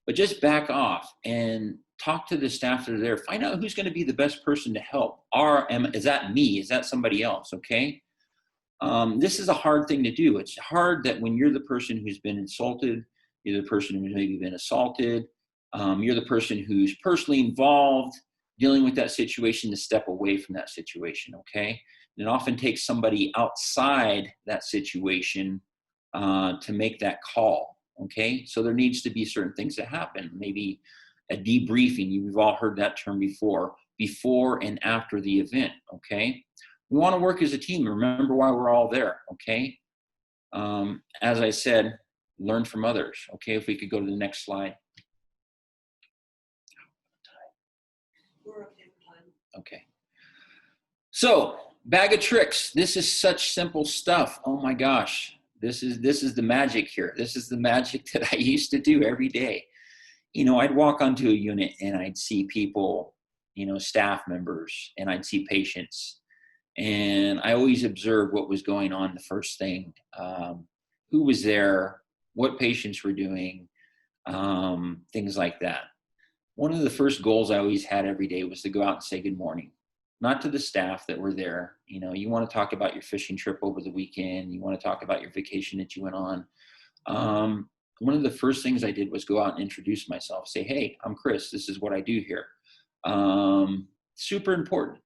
But just back off and talk to the staff that are there. Find out who's going to be the best person to help. Is that me? Is that somebody else, okay? This is a hard thing to do. It's hard that when you're the person who's been insulted, you're the person who's maybe been assaulted, you're the person who's personally involved dealing with that situation to step away from that situation, okay? And it often takes somebody outside that situation to make that call, okay? So there needs to be certain things that happen. Maybe a debriefing, you've all heard that term before and after the event, okay? We want to work as a team. Remember why we're all there, okay? As I said, learn from others, okay? If we could go to the next slide. We're okay with time. Okay. So, bag of tricks. This is such simple stuff. Oh my gosh. This is the magic here. This is the magic that I used to do every day. You know, I'd walk onto a unit and I'd see people, you know, staff members, and I'd see patients. And I always observed what was going on the first thing, who was there, what patients were doing, things like that. One of the first goals I always had every day was to go out and say good morning, not to the staff that were there. You know, you want to talk about your fishing trip over the weekend. You want to talk about your vacation that you went on. One of the first things I did was go out and introduce myself, say, hey, I'm Chris. This is what I do here. Super important.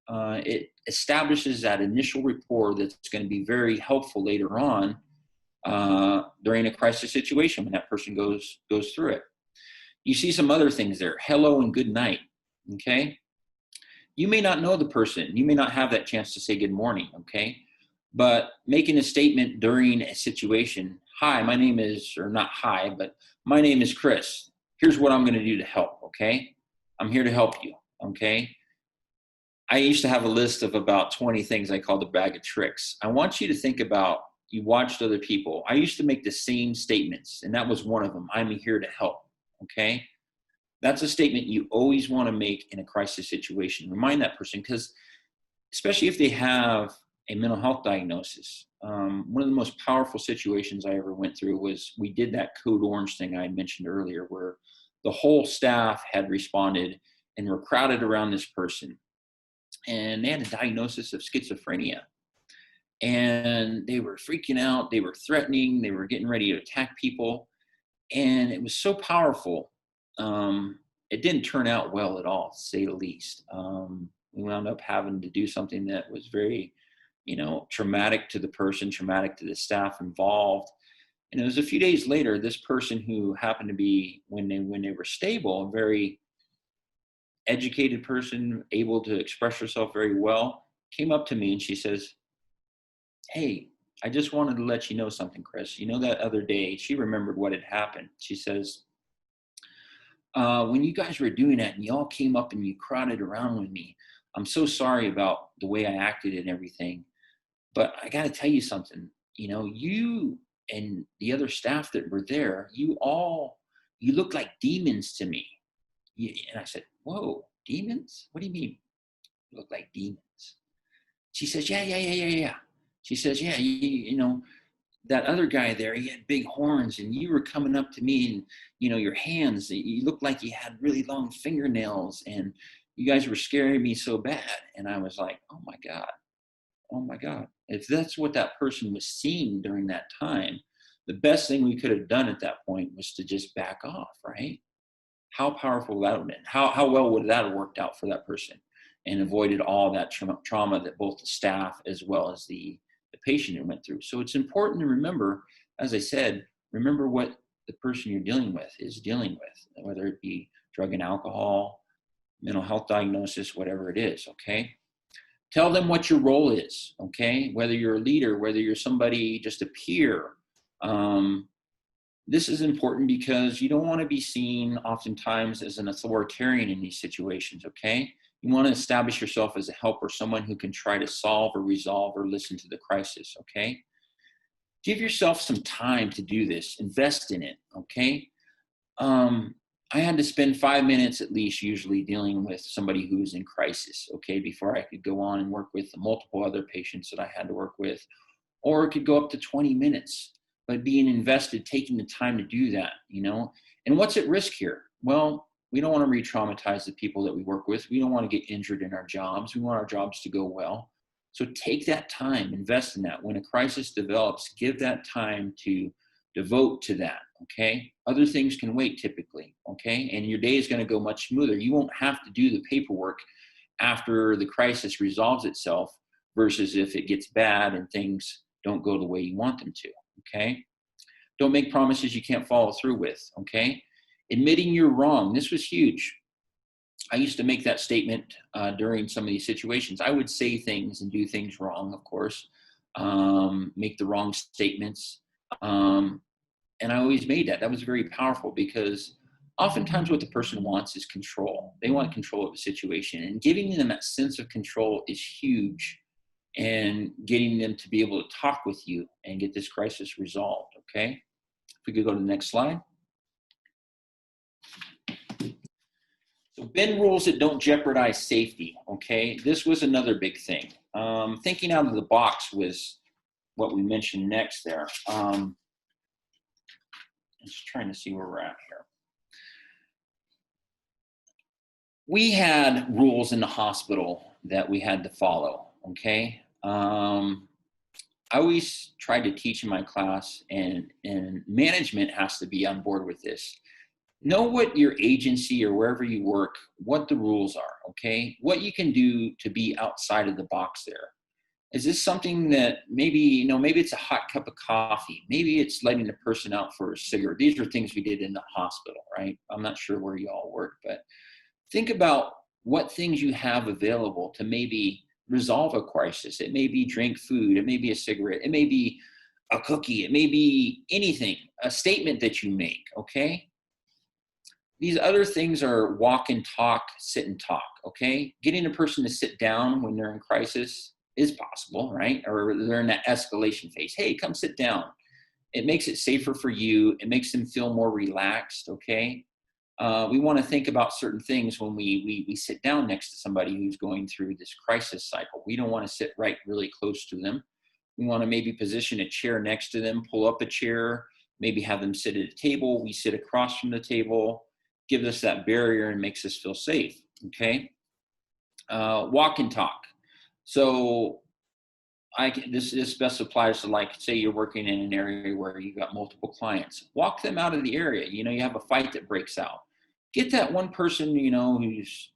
It establishes that initial rapport that's going to be very helpful later on during a crisis situation when that person goes through it. You see some other things there. Hello and good night. Okay. You may not know the person. You may not have that chance to say good morning. Okay. But making a statement during a situation, hi, my name is, or not hi, but my name is Chris. Here's what I'm going to do to help. Okay. I'm here to help you. Okay. I used to have a list of about 20 things I called the bag of tricks. I want you to think about, you watched other people. I used to make the same statements, and that was one of them. I'm here to help. Okay. That's a statement you always want to make in a crisis situation. Remind that person, because especially if they have a mental health diagnosis, one of the most powerful situations I ever went through was we did that code orange thing I mentioned earlier, where the whole staff had responded and were crowded around this person. And they had a diagnosis of schizophrenia. And they were freaking out. They were threatening. They were getting ready to attack people. And it was so powerful. It didn't turn out well at all, to say the least. We wound up having to do something that was very, you know, traumatic to the person, traumatic to the staff involved. And it was a few days later, this person who happened to be, when they were stable, a very educated person, able to express herself very well, came up to me and she says, hey, I just wanted to let you know something, Chris. You know, that other day, she remembered what had happened. She says, when you guys were doing that and you all came up and you crowded around with me, I'm so sorry about the way I acted and everything. But I got to tell you something, you know, you and the other staff that were there, you look like demons to me. And I said, whoa, demons? What do you mean? You look like demons. She says, yeah. She says, yeah, you know, that other guy there, he had big horns, and you were coming up to me, and your hands, you looked like you had really long fingernails, and you guys were scaring me so bad. And I was like, oh my God. If that's what that person was seeing during that time, the best thing we could have done at that point was to just back off, right? How powerful that would have been. How well would that have worked out for that person and avoided all that trauma that both the staff as well as the patient went through. So it's important to remember, as I said, remember what the person you're dealing with is dealing with, whether it be drug and alcohol, mental health diagnosis, whatever it is, okay? Tell them what your role is, okay? Whether you're a leader, whether you're somebody, just a peer. This is important because you don't want to be seen oftentimes as an authoritarian in these situations, okay? You want to establish yourself as a helper, someone who can try to solve or resolve or listen to the crisis, okay? Give yourself some time to do this. Invest in it, okay? I had to spend 5 minutes at least usually dealing with somebody who's in crisis, okay, before I could go on and work with the multiple other patients that I had to work with. Or it could go up to 20 minutes, but being invested, taking the time to do that, And what's at risk here? Well, we don't want to re-traumatize the people that we work with. We don't want to get injured in our jobs. We want our jobs to go well. So take that time, invest in that. When a crisis develops, give that time to devote to that, okay? Other things can wait typically, okay? And your day is going to go much smoother. You won't have to do the paperwork after the crisis resolves itself versus if it gets bad and things don't go the way you want them to, okay? Don't make promises you can't follow through with, okay? Admitting you're wrong. This was huge. I used to make that statement during some of these situations. I would say things and do things wrong, of course, make the wrong statements. And I always made that. That was very powerful because oftentimes what the person wants is control. They want control of the situation, and giving them that sense of control is huge, and getting them to be able to talk with you and get this crisis resolved, okay? If we could go to the next slide. So bend rules that don't jeopardize safety, okay? This was another big thing. Thinking out of the box was what we mentioned next there. Just trying to see where we're at here. We had rules in the hospital that we had to follow, okay? I always tried to teach in my class, and management has to be on board with this. Know what your agency or wherever you work, what the rules are, okay? What you can do to be outside of the box there. Is this something that maybe, maybe it's a hot cup of coffee. Maybe it's letting the person out for a cigarette. These are things we did in the hospital, right? I'm not sure where you all work, but think about what things you have available to maybe resolve a crisis. It may be drink food. It may be a cigarette. It may be a cookie. It may be anything, a statement that you make, okay? These other things are walk and talk, sit and talk, okay? Getting a person to sit down when they're in crisis is possible, right? Or they're in that escalation phase. Hey, come sit down. It makes it safer for you. It makes them feel more relaxed, okay? We want to think about certain things when we sit down next to somebody who's going through this crisis cycle. We don't want to sit right really close to them. We want to maybe position a chair next to them, pull up a chair, maybe have them sit at a table. We sit across from the table, gives us that barrier and makes us feel safe, okay? Walk and talk. So this best applies to, like, say you're working in an area where you've got multiple clients. Walk them out of the area. You have a fight that breaks out. Get that one person, who's,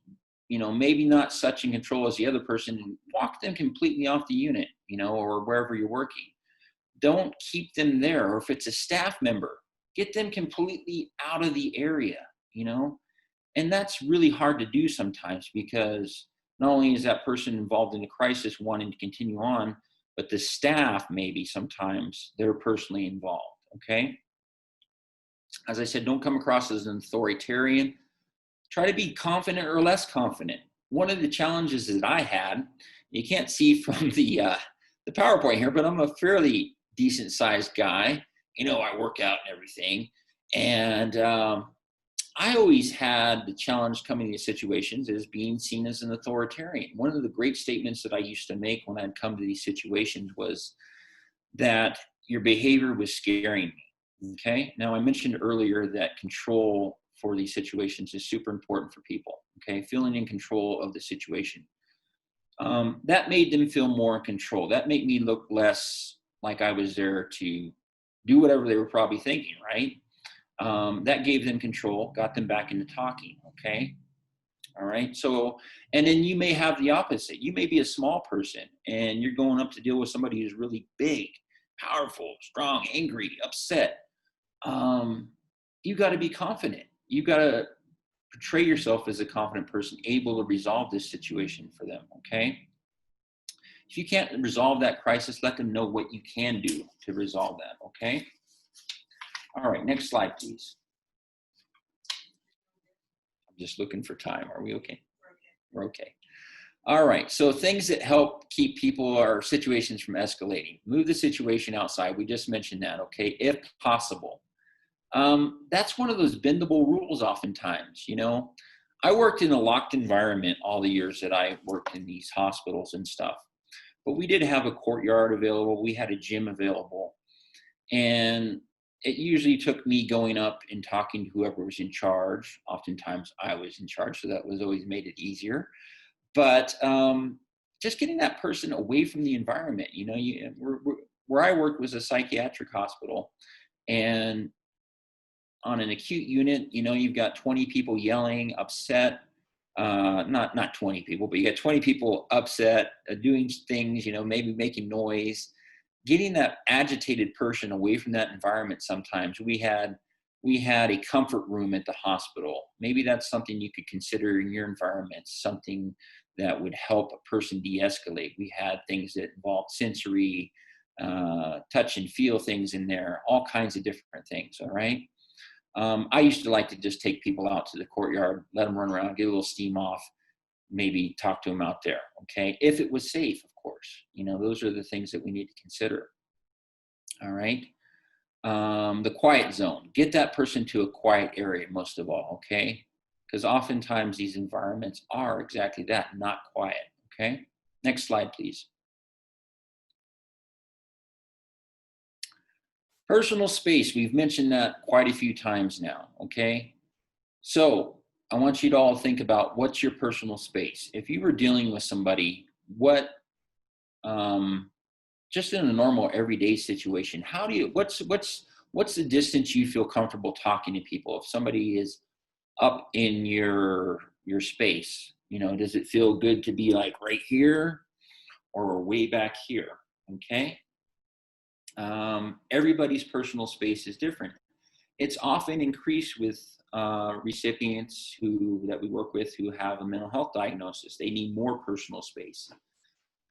maybe not such in control as the other person, and walk them completely off the unit, or wherever you're working. Don't keep them there. Or if it's a staff member, get them completely out of the area, And that's really hard to do sometimes because not only is that person involved in a crisis wanting to continue on, but the staff maybe sometimes they're personally involved, okay? As I said, don't come across as an authoritarian. Try to be confident or less confident. One of the challenges that I had, you can't see from the PowerPoint here, but I'm a fairly decent sized guy. I work out and everything. And I always had the challenge coming to these situations is being seen as an authoritarian. One of the great statements that I used to make when I'd come to these situations was that your behavior was scaring me. Okay. Now, I mentioned earlier that control for these situations is super important for people. Okay. Feeling in control of the situation. That made them feel more in control. That made me look less like I was there to do whatever they were probably thinking, right? That gave them control, got them back into talking. Okay. All right. So, and then you may have the opposite. You may be a small person and you're going up to deal with somebody who's really big, powerful, strong, angry, upset. You got to be confident. You got to portray yourself as a confident person, able to resolve this situation for them. Okay. If you can't resolve that crisis, let them know what you can do to resolve that. Okay. All right. Next slide, please. I'm just looking for time. Are we okay? We're okay. All right. So things that help keep people or situations from escalating. Move the situation outside. We just mentioned that. Okay. If possible. That's one of those bendable rules oftentimes. You know, I worked in a locked environment all the years that I worked in these hospitals and stuff. But we did have a courtyard available. We had a gym available. And it usually took me going up and talking to whoever was in charge. Oftentimes I was in charge, so that was always made it easier. But just getting that person away from the environment. You know, where I worked was a psychiatric hospital. And on an acute unit, you know, you've got 20 people yelling, upset. Not 20 people, but you got 20 people upset, doing things, you know, maybe making noise. Getting that agitated person away from that environment. Sometimes we had a comfort room at the hospital. Maybe that's something you could consider in your environment, something that would help a person de-escalate. We had things that involved sensory, touch and feel things in there, all kinds of different things. All right. I used to like to just take people out to the courtyard, let them run around, get a little steam off, maybe talk to them out there. Okay. If it was safe, of course, you know, those are the things that we need to consider. All right. The quiet zone, get that person to a quiet area most of all. Okay. Because oftentimes these environments are exactly that, not quiet. Okay. Next slide, please. Personal space, we've mentioned that quite a few times now, okay? So I want you to all think about what's your personal space. If you were dealing with somebody, just in a normal everyday situation, what's the distance you feel comfortable talking to people? If somebody is up in your space, you know, does it feel good to be like right here or way back here, okay? Everybody's personal space is different. It's often increased with recipients that we work with who have a mental health diagnosis. They need more personal space.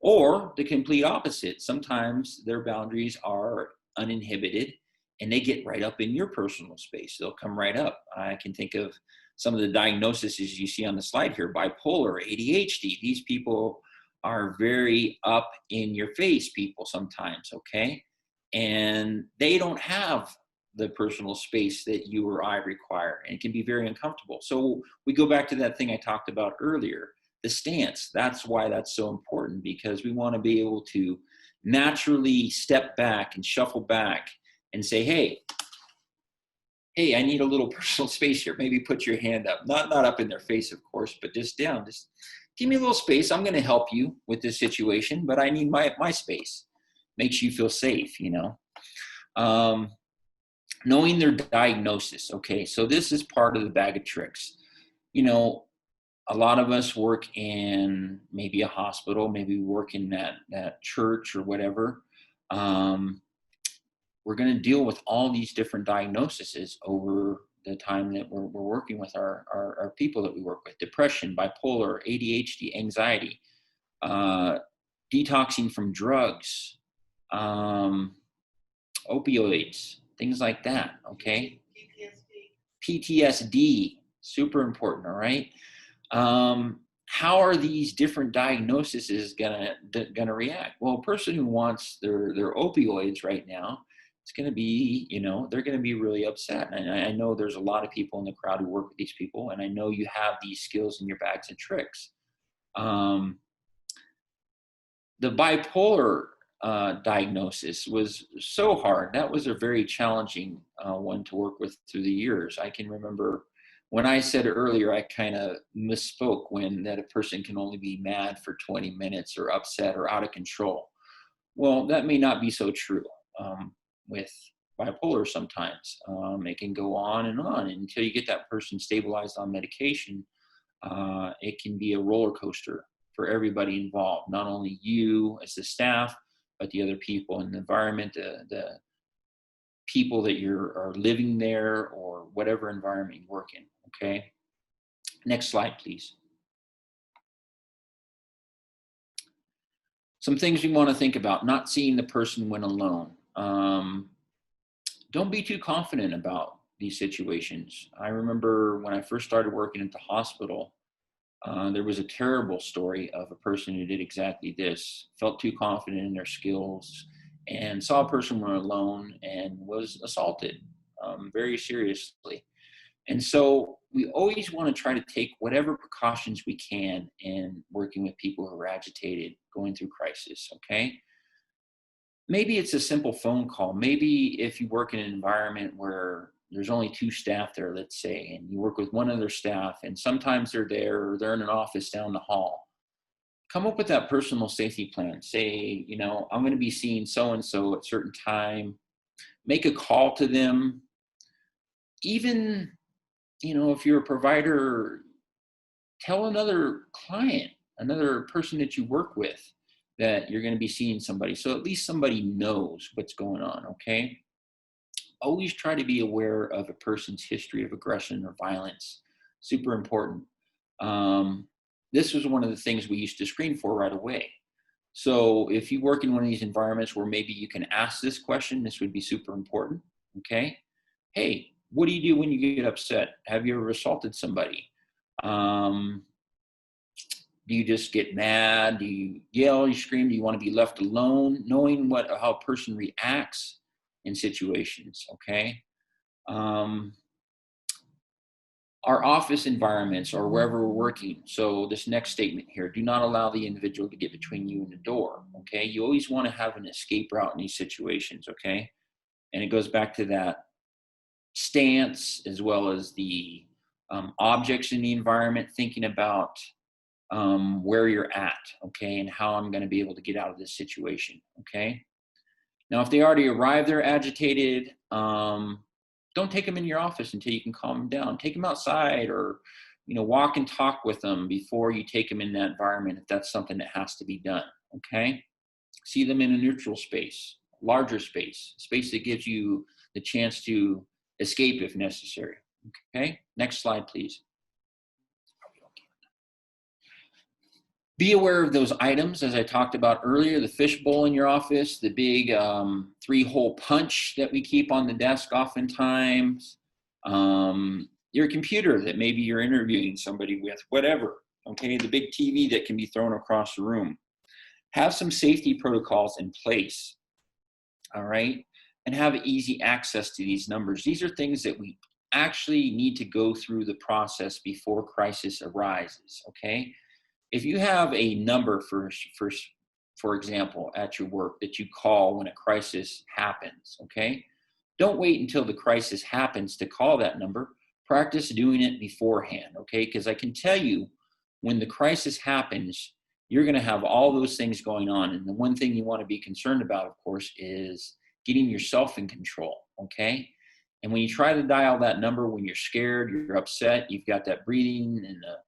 Or the complete opposite. Sometimes their boundaries are uninhibited and they get right up in your personal space. They'll come right up. I can think of some of the diagnoses you see on the slide here: bipolar, ADHD. These people are very up in your face people sometimes, okay? And they don't have the personal space that you or I require, and it can be very uncomfortable. So we go back to that thing I talked about earlier, the stance. That's why that's so important, because we want to be able to naturally step back and shuffle back and say, hey, I need a little personal space here. Maybe put your hand up, not up in their face, of course, but just down. Just give me a little space. I'm going to help you with this situation, but I need my space. Makes you feel safe, you know. Knowing their diagnosis. Okay, so this is part of the bag of tricks. You know, a lot of us work in maybe a hospital, maybe we work in that church or whatever. We're going to deal with all these different diagnoses over the time that we're working with our people that we work with. Depression, bipolar, ADHD, anxiety, detoxing from drugs, opioids, things like that, okay? PTSD, super important, all right? How are these different diagnoses gonna react? Well, a person who wants their opioids right now, it's gonna be, you know, they're gonna be really upset. And I know there's a lot of people in the crowd who work with these people, and I know you have these skills in your bags and tricks. The bipolar diagnosis was so hard. That was a very challenging one to work with through the years. I can remember when I said earlier, I kind of misspoke when that a person can only be mad for 20 minutes or upset or out of control. Well, that may not be so true with bipolar sometimes. It can go on and on until you get that person stabilized on medication. It can be a roller coaster for everybody involved, not only you as the staff, but the other people in the environment, the people that are living there or whatever environment you work in, okay? Next slide, please. Some things we want to think about: not seeing the person when alone. Don't be too confident about these situations. I remember when I first started working at the hospital, there was a terrible story of a person who did exactly this, felt too confident in their skills, and saw a person when alone and was assaulted very seriously. And so we always want to try to take whatever precautions we can in working with people who are agitated, going through crisis, okay? Maybe it's a simple phone call. Maybe if you work in an environment where there's only 2 staff there, let's say, and you work with one other staff, and sometimes they're there or they're in an office down the hall. Come up with that personal safety plan. Say, I'm going to be seeing so-and-so at a certain time. Make a call to them. Even, if you're a provider, tell another client, another person that you work with, that you're going to be seeing somebody. So at least somebody knows what's going on, okay? Always try to be aware of a person's history of aggression or violence. Super important. This was one of the things we used to screen for right away. So if you work in one of these environments where maybe you can ask this question, this would be super important, okay? Hey, what do you do when you get upset? Have you ever assaulted somebody? Do you just get mad? Do you yell, you scream? Do you want to be left alone? Knowing how a person reacts in situations, okay? Our office environments or wherever we're working. So this next statement here: do not allow the individual to get between you and the door, okay? You always want to have an escape route in these situations, okay? And it goes back to that stance as well as the objects in the environment, thinking about where you're at, okay, and how I'm going to be able to get out of this situation, okay? Now, if they already arrived there agitated, don't take them in your office until you can calm them down. Take them outside, or walk and talk with them before you take them in that environment if that's something that has to be done, okay? See them in a neutral space, larger space, space that gives you the chance to escape if necessary, okay? Next slide, please. Be aware of those items, as I talked about earlier: the fishbowl in your office, the big 3-hole punch that we keep on the desk oftentimes, your computer that maybe you're interviewing somebody with, whatever, okay, the big TV that can be thrown across the room. Have some safety protocols in place, all right, and have easy access to these numbers. These are things that we actually need to go through the process before crisis arises, okay? If you have a number, for example, at your work that you call when a crisis happens, okay? Don't wait until the crisis happens to call that number. Practice doing it beforehand, okay? Because I can tell you, when the crisis happens, you're going to have all those things going on. And the one thing you want to be concerned about, of course, is getting yourself in control, okay? And when you try to dial that number when you're scared, you're upset, you've got that breathing and the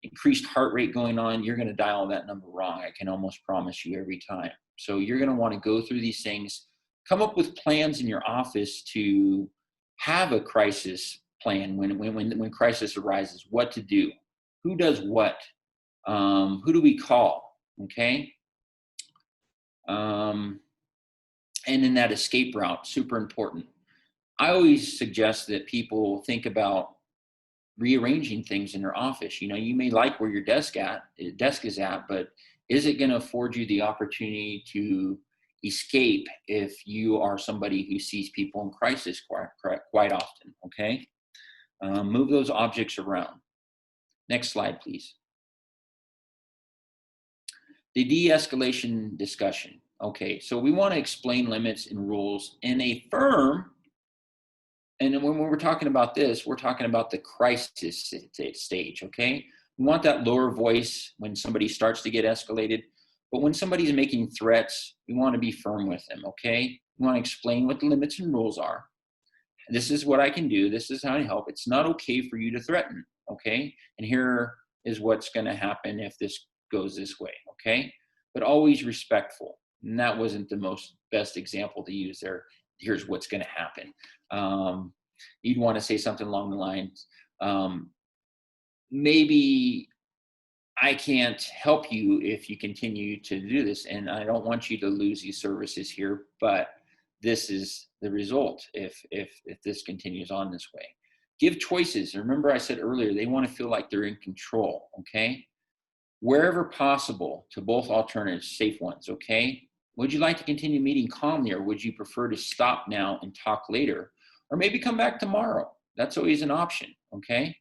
increased heart rate going on, you're going to dial that number wrong. I can almost promise you every time. So you're going to want to go through these things, come up with plans in your office to have a crisis plan when crisis arises, what to do, who does what, who do we call, okay? And in that escape route, super important. I always suggest that people think about rearranging things in their office. You may like where your desk is at, but is it going to afford you the opportunity to escape if you are somebody who sees people in crisis quite often, okay? Move those objects around. Next slide, please. The de-escalation discussion. Okay, so we want to explain limits and rules in a firm. And then when we're talking about this, we're talking about the crisis stage, okay? We want that lower voice when somebody starts to get escalated. But when somebody's making threats, we want to be firm with them, okay? We want to explain what the limits and rules are. This is what I can do. This is how I help. It's not okay for you to threaten, okay? And here is what's going to happen if this goes this way, okay? But always respectful. And that wasn't the best example to use there. Here's what's going to happen. You'd want to say something along the lines, maybe I can't help you if you continue to do this, and I don't want you to lose these services here, but this is the result if this continues on this way. Give choices. Remember I said earlier, they want to feel like they're in control, okay? Wherever possible, to both alternatives, safe ones, okay? Would you like to continue meeting calmly, or would you prefer to stop now and talk later? Or maybe come back tomorrow. That's always an option, okay?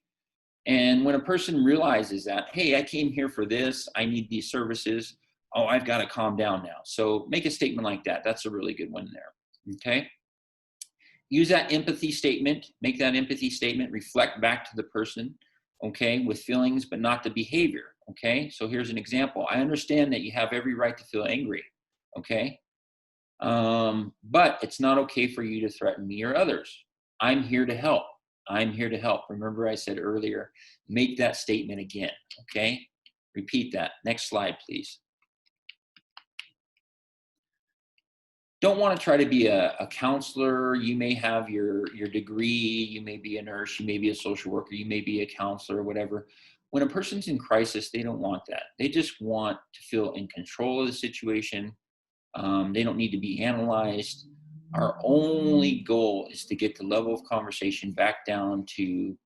And when a person realizes that, hey, I came here for this, I need these services, oh, I've got to calm down now. So make a statement like that. That's a really good one there, okay? Use that empathy statement, make that empathy statement reflect back to the person, okay, with feelings, but not the behavior, okay? So here's an example. I understand that you have every right to feel angry, okay? But it's not okay for you to threaten me or others. I'm here to help. I'm here to help. Remember I said earlier, make that statement again, okay? Repeat that. Next slide, please. Don't want to try to be a counselor. You may have your degree, you may be a nurse, you may be a social worker, you may be a counselor, whatever. When a person's in crisis, they don't want that. They just want to feel in control of the situation. They don't need to be analyzed. Our only goal is to get the level of conversation back down to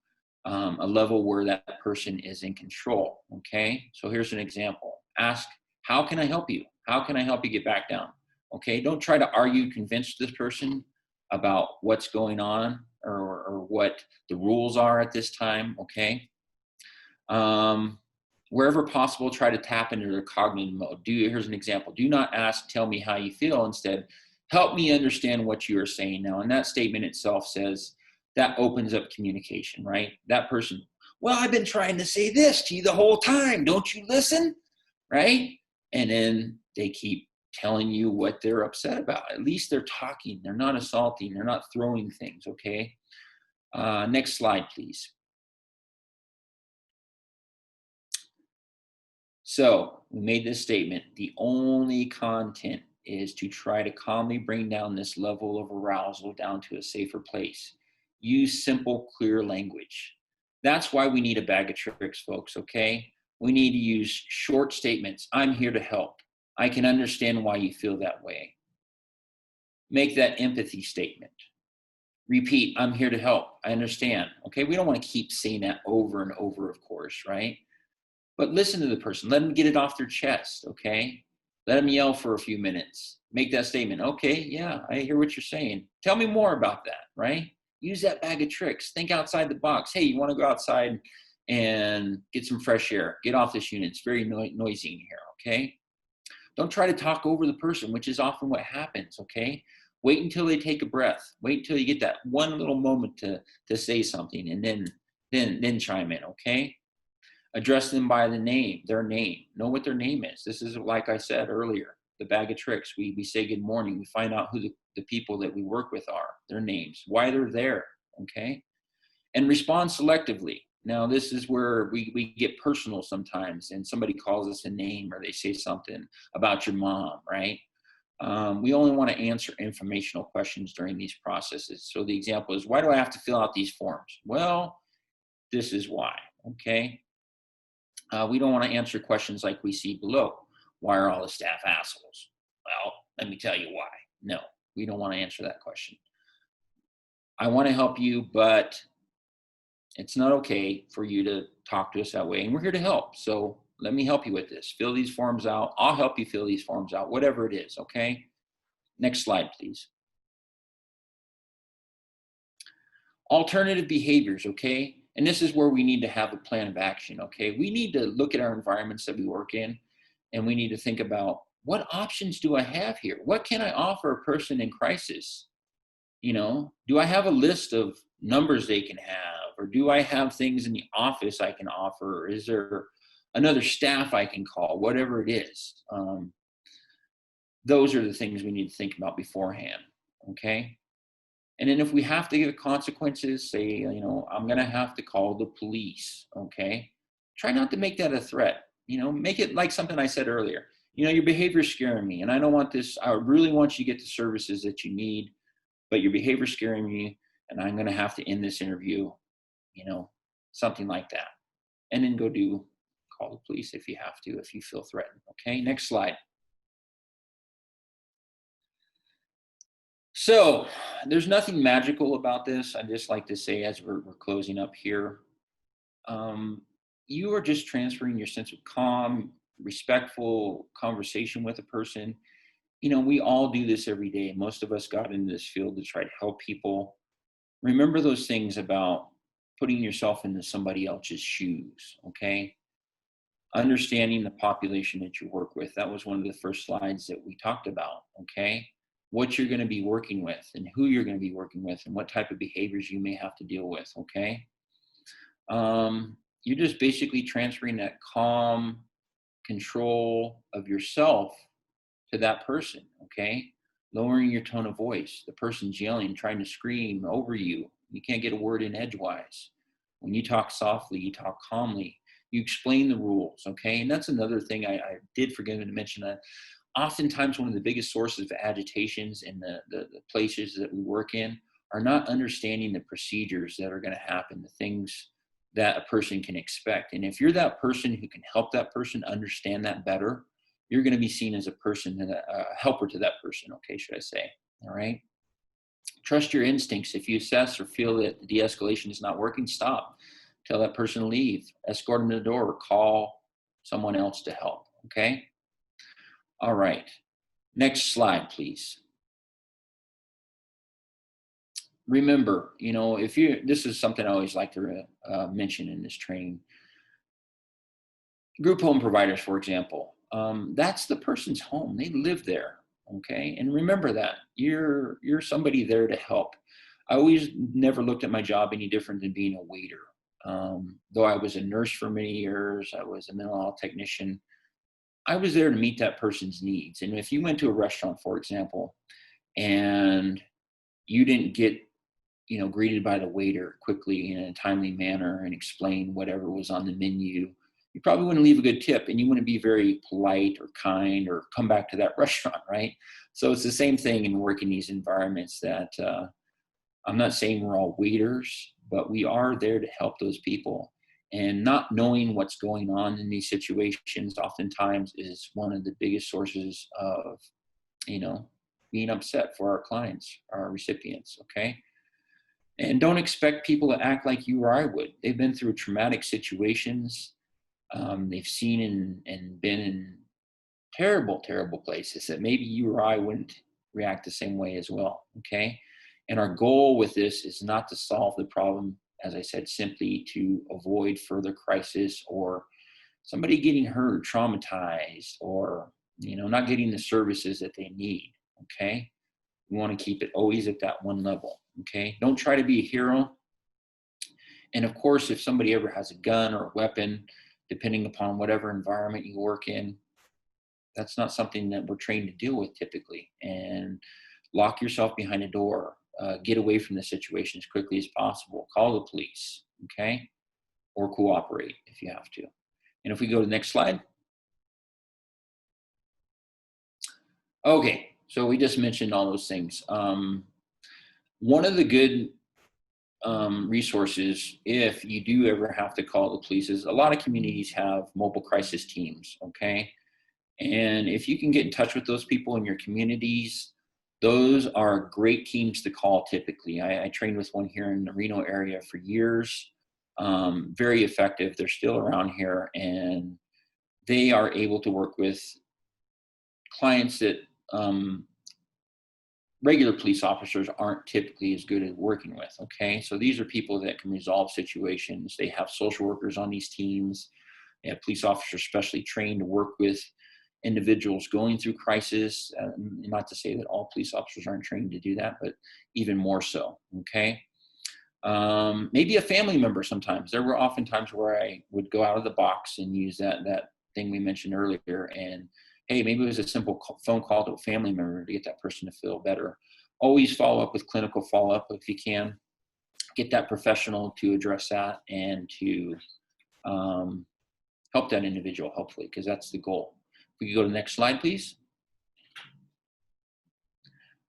a level where that person is in control, okay? So here's an example. Ask, how can I help you? How can I help you get back down? Okay, don't try to argue, convince this person about what's going on or what the rules are at this time, okay? Wherever possible, try to tap into their cognitive mode. Here's an example. Do not ask, tell me how you feel. Instead, help me understand what you are saying now. And that statement itself says that opens up communication, right? That person, well, I've been trying to say this to you the whole time. Don't you listen? Right? And then they keep telling you what they're upset about. At least they're talking. They're not assaulting. They're not throwing things, okay? Next slide, please. So we made this statement. The only content is to try to calmly bring down this level of arousal down to a safer place. Use simple, clear language. That's why we need a bag of tricks, folks, okay? We need to use short statements. I'm here to help. I can understand why you feel that way. Make that empathy statement. Repeat, I'm here to help. I understand. Okay, we don't want to keep saying that over and over, of course, right? But listen to the person. Let them get it off their chest, okay? Let them yell for a few minutes. Make that statement. Okay, yeah, I hear what you're saying. Tell me more about that, right? Use that bag of tricks. Think outside the box. Hey, you want to go outside and get some fresh air? Get off this unit. It's very noisy in here, okay? Don't try to talk over the person, which is often what happens, okay? Wait until they take a breath. Wait until you get that one little moment to say something, and then chime in, okay? Address them by their name. Know what their name is. This is, like I said earlier, the bag of tricks. We say good morning. We find out who the people that we work with are, their names, why they're there, okay? And respond selectively. Now, this is where we get personal sometimes, and somebody calls us a name or they say something about your mom, right? We only want to answer informational questions during these processes. So the example is, why do I have to fill out these forms? Well, this is why, okay? We don't want to answer questions like we see below. Why are all the staff assholes? Well, let me tell you why. No, we don't want to answer that question. I want to help you, but it's not okay for you to talk to us that way. And we're here to help. So let me help you with this. Fill these forms out. I'll help you fill these forms out, whatever it is, okay? Next slide, please. Alternative behaviors, okay? And this is where we need to have a plan of action, okay? We need to look at our environments that we work in, and we need to think about what options do I have here? What can I offer a person in crisis? You know, do I have a list of numbers they can have, or do I have things in the office I can offer? Or is there another staff I can call? Whatever it is, those are the things we need to think about beforehand. Okay. And then if we have to give consequences, say, you know, I'm going to have to call the police. Okay. Try not to make that a threat. You know, make it like something I said earlier. You know, your behavior is scaring me, and I don't want this. I really want you to get the services that you need, but your behavior is scaring me, and I'm going to have to end this interview. You know, something like that. And then call the police if you have to, if you feel threatened. Okay. Next slide. So there's nothing magical about this. I just like to say, as we're closing up here, you are just transferring your sense of calm, respectful conversation with a person. You know, we all do this every day. Most of us got into this field to try to help people. Remember those things about putting yourself into somebody else's shoes, okay? Understanding the population that you work with. That was one of the first slides that we talked about, okay? What you're going to be working with and who you're going to be working with and what type of behaviors you may have to deal with, okay? You're just basically transferring that calm control of yourself to that person, okay? Lowering your tone of voice. The person's yelling, trying to scream over you. You can't get a word in edgewise. When you talk softly, you talk calmly. You explain the rules, okay? And that's another thing I did forget to mention. Oftentimes, one of the biggest sources of agitations in the places that we work in are not understanding the procedures that are going to happen, the things that a person can expect. And if you're that person who can help that person understand that better, you're going to be seen as a person, a helper to that person, okay, should I say, all right? Trust your instincts. If you assess or feel that de-escalation is not working, stop. Tell that person to leave. Escort them to the door, or call someone else to help, okay? All right. Next slide, please. Remember, you know, this is something I always like to mention in this training. Group home providers, for example, that's the person's home. They live there, okay? And remember that you're somebody there to help. I always never looked at my job any different than being a waiter. Though I was a nurse for many years, I was a mental health technician. I was there to meet that person's needs. And if you went to a restaurant, for example, and you didn't get, you know, greeted by the waiter quickly in a timely manner and explain whatever was on the menu, you probably wouldn't leave a good tip, and you wouldn't be very polite or kind or come back to that restaurant, right? So it's the same thing in working these environments that I'm not saying we're all waiters, but we are there to help those people. And not knowing what's going on in these situations oftentimes is one of the biggest sources of, you know, being upset for our clients, our recipients, okay? And don't expect people to act like you or I would. They've been through traumatic situations. They've seen and been in terrible, terrible places that maybe you or I wouldn't react the same way as well, okay? And our goal with this is not to solve the problem, as I said, simply to avoid further crisis or somebody getting hurt, traumatized, or, you know, not getting the services that they need, okay? We want to keep it always at that one level, okay? Don't try to be a hero. And of course, if somebody ever has a gun or a weapon, depending upon whatever environment you work in, that's not something that we're trained to deal with typically. And lock yourself behind a door. Get away from the situation as quickly as possible. Call the police, okay? Or cooperate if you have to. And if we go to the next slide. Okay, so we just mentioned all those things. One of the good resources, if you do ever have to call the police, is a lot of communities have mobile crisis teams, okay? And if you can get in touch with those people in your communities, those are great teams to call typically. I trained with one here in the Reno area for years. Very effective. They're still around here, and they are able to work with clients that regular police officers aren't typically as good at working with, okay? So these are people that can resolve situations. They have social workers on these teams. They have police officers specially trained to work with, individuals going through crisis. Not to say that all police officers aren't trained to do that, but even more so, okay? Maybe a family member sometimes. There were often times where I would go out of the box and use that thing we mentioned earlier, and hey, maybe it was a simple phone call to a family member to get that person to feel better. Always follow up with clinical follow-up if you can. Get that professional to address that and to help that individual, hopefully, because that's the goal. If we could go to the next slide, please.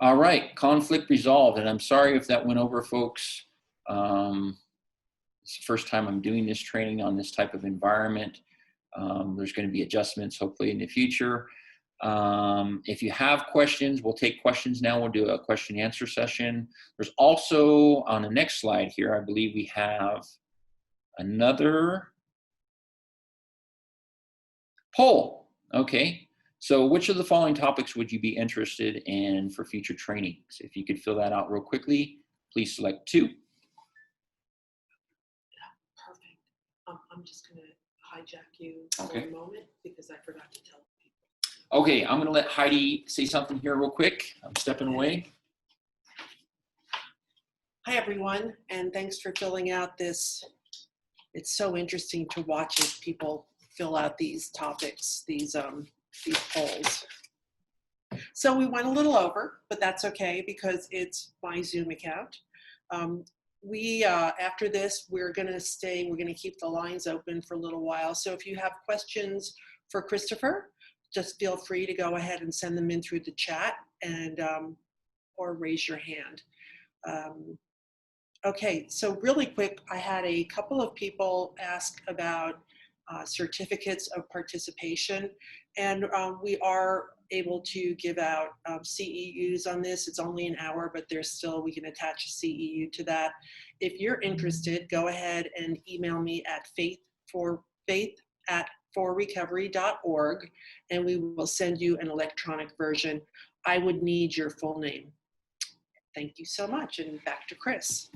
All right, conflict resolved. And I'm sorry if that went over, folks. It's the first time I'm doing this training on this type of environment. There's going to be adjustments, hopefully, in the future. If you have questions, we'll take questions now. We'll do a question and answer session. There's also, on the next slide here, I believe we have another poll. Okay, so which of the following topics would you be interested in for future trainings? If you could fill that out real quickly, please select 2. Perfect. I'm just going to hijack you for Okay. a moment because I forgot to tell people. Okay, I'm going to let Heidi say something here real quick. I'm stepping away. Hi, everyone, and thanks for filling out this. It's so interesting to watch as people fill out these topics, these polls. So we went a little over, but that's okay because it's my Zoom account. After this, we're going to keep the lines open for a little while. So if you have questions for Christopher, just feel free to go ahead and send them in through the chat and or raise your hand. Okay, so really quick, I had a couple of people ask about certificates of participation, and we are able to give out CEUs on this. It's only an hour, but we can attach a CEU to that. If you're interested, go ahead and email me at faith@forrecovery.org, and we will send you an electronic version. I would need your full name. Thank you so much, and back to Chris.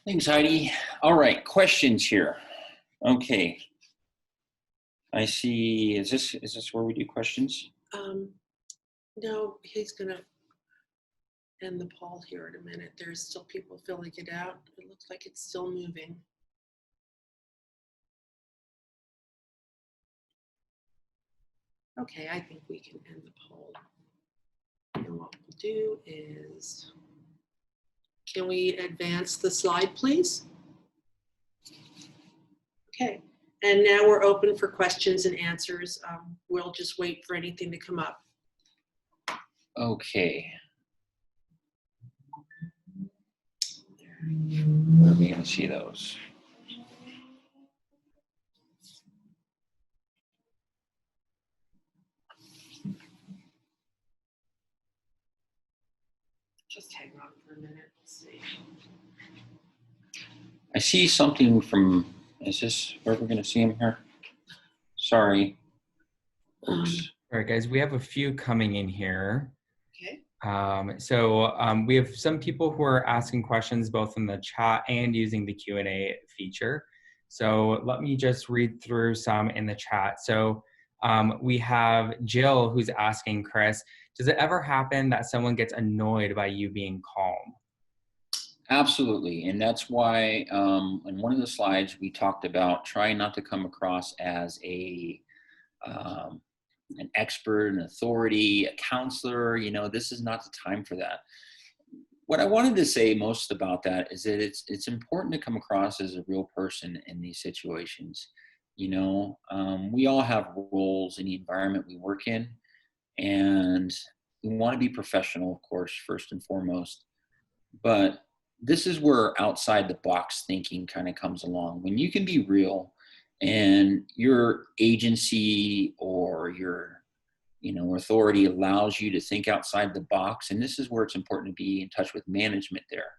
Thanks, Heidi. All right, questions here. Okay. I see, is this where we do questions? No, he's gonna end the poll here in a minute. There's still people filling it out. It looks like it's still moving. Okay, I think we can end the poll. And what we'll do is, can we advance the slide, please? Okay, and now we're open for questions and answers. We'll just wait for anything to come up. Okay. Where are we going to see those? Just hang on for a minute. Let's see. I see something from, is this where we're going to see them here? Sorry. Oops. All right, guys, we have a few coming in here. Okay. We have some people who are asking questions both in the chat and using the Q&A feature. So let me just read through some in the chat. So we have Jill who's asking, Chris, does it ever happen that someone gets annoyed by you being calm? Absolutely, and that's why in one of the slides we talked about trying not to come across as an expert, an authority, a counselor. This is not the time for that. What I wanted to say most about that is that it's important to come across as a real person in these situations. We all have roles in the environment we work in, and we want to be professional, of course, first and foremost. But this is where outside the box thinking kind of comes along. When you can be real and your agency or your authority allows you to think outside the box, and this is where it's important to be in touch with management there.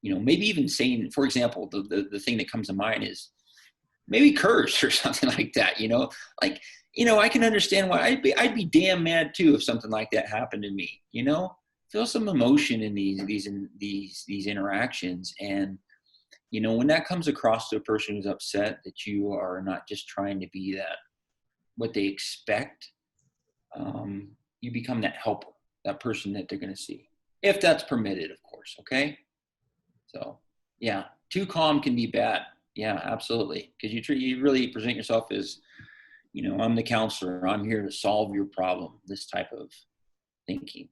Maybe even saying, for example, the thing that comes to mind is maybe curse or something like that. I can understand why I'd be damn mad too if something like that happened to me. Feel some emotion in these interactions, and when that comes across to a person who's upset, that you are not just trying to be that what they expect, you become that helper, that person that they're going to see, if that's permitted, of course. Okay. So yeah, too calm can be bad. Yeah, absolutely. Because you really present yourself as, I'm the counselor. I'm here to solve your problem. This type of thinking.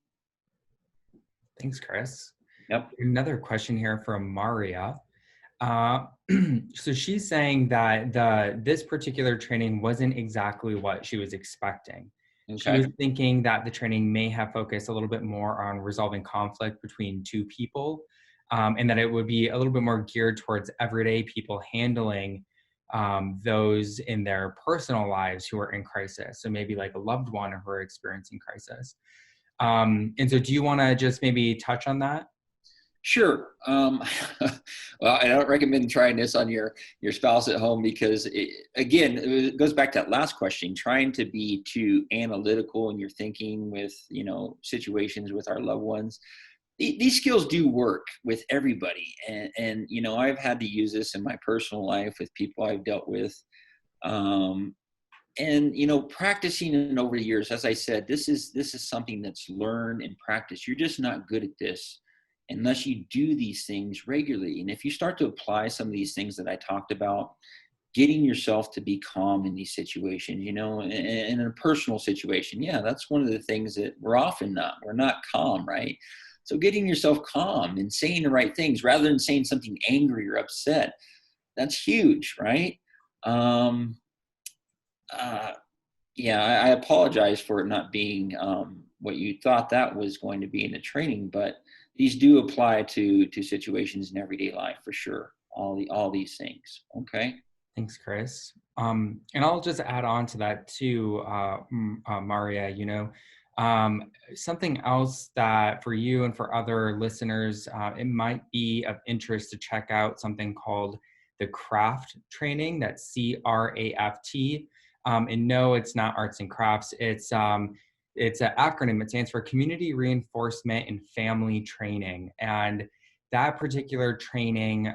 Thanks, Chris. Yep. Another question here from Maria. So she's saying that this particular training wasn't exactly what she was expecting. Okay. She was thinking that the training may have focused a little bit more on resolving conflict between two people, and that it would be a little bit more geared towards everyday people handling those in their personal lives who are in crisis. So maybe like a loved one who are experiencing crisis. And so do you want to just maybe touch on that? Sure. Well, I don't recommend trying this on your spouse at home because, it goes back to that last question, trying to be too analytical in your thinking with, situations with our loved ones. These skills do work with everybody. And I've had to use this in my personal life with people I've dealt with. And practicing it over the years, as I said, this is something that's learned and practiced. You're just not good at this unless you do these things regularly. And if you start to apply some of these things that I talked about, getting yourself to be calm in these situations, in a personal situation, that's one of the things that we're often not. We're not calm, right? So getting yourself calm and saying the right things rather than saying something angry or upset, that's huge, right? I apologize for it not being what you thought that was going to be in the training, but these do apply to situations in everyday life for sure. All these things. Okay. Thanks, Chris. And I'll just add on to that too, Maria. Something else that for you and for other listeners, it might be of interest to check out something called the CRAFT training. That's CRAFT. And no, it's not arts and crafts. It's an acronym. It stands for Community Reinforcement and Family Training. And that particular training,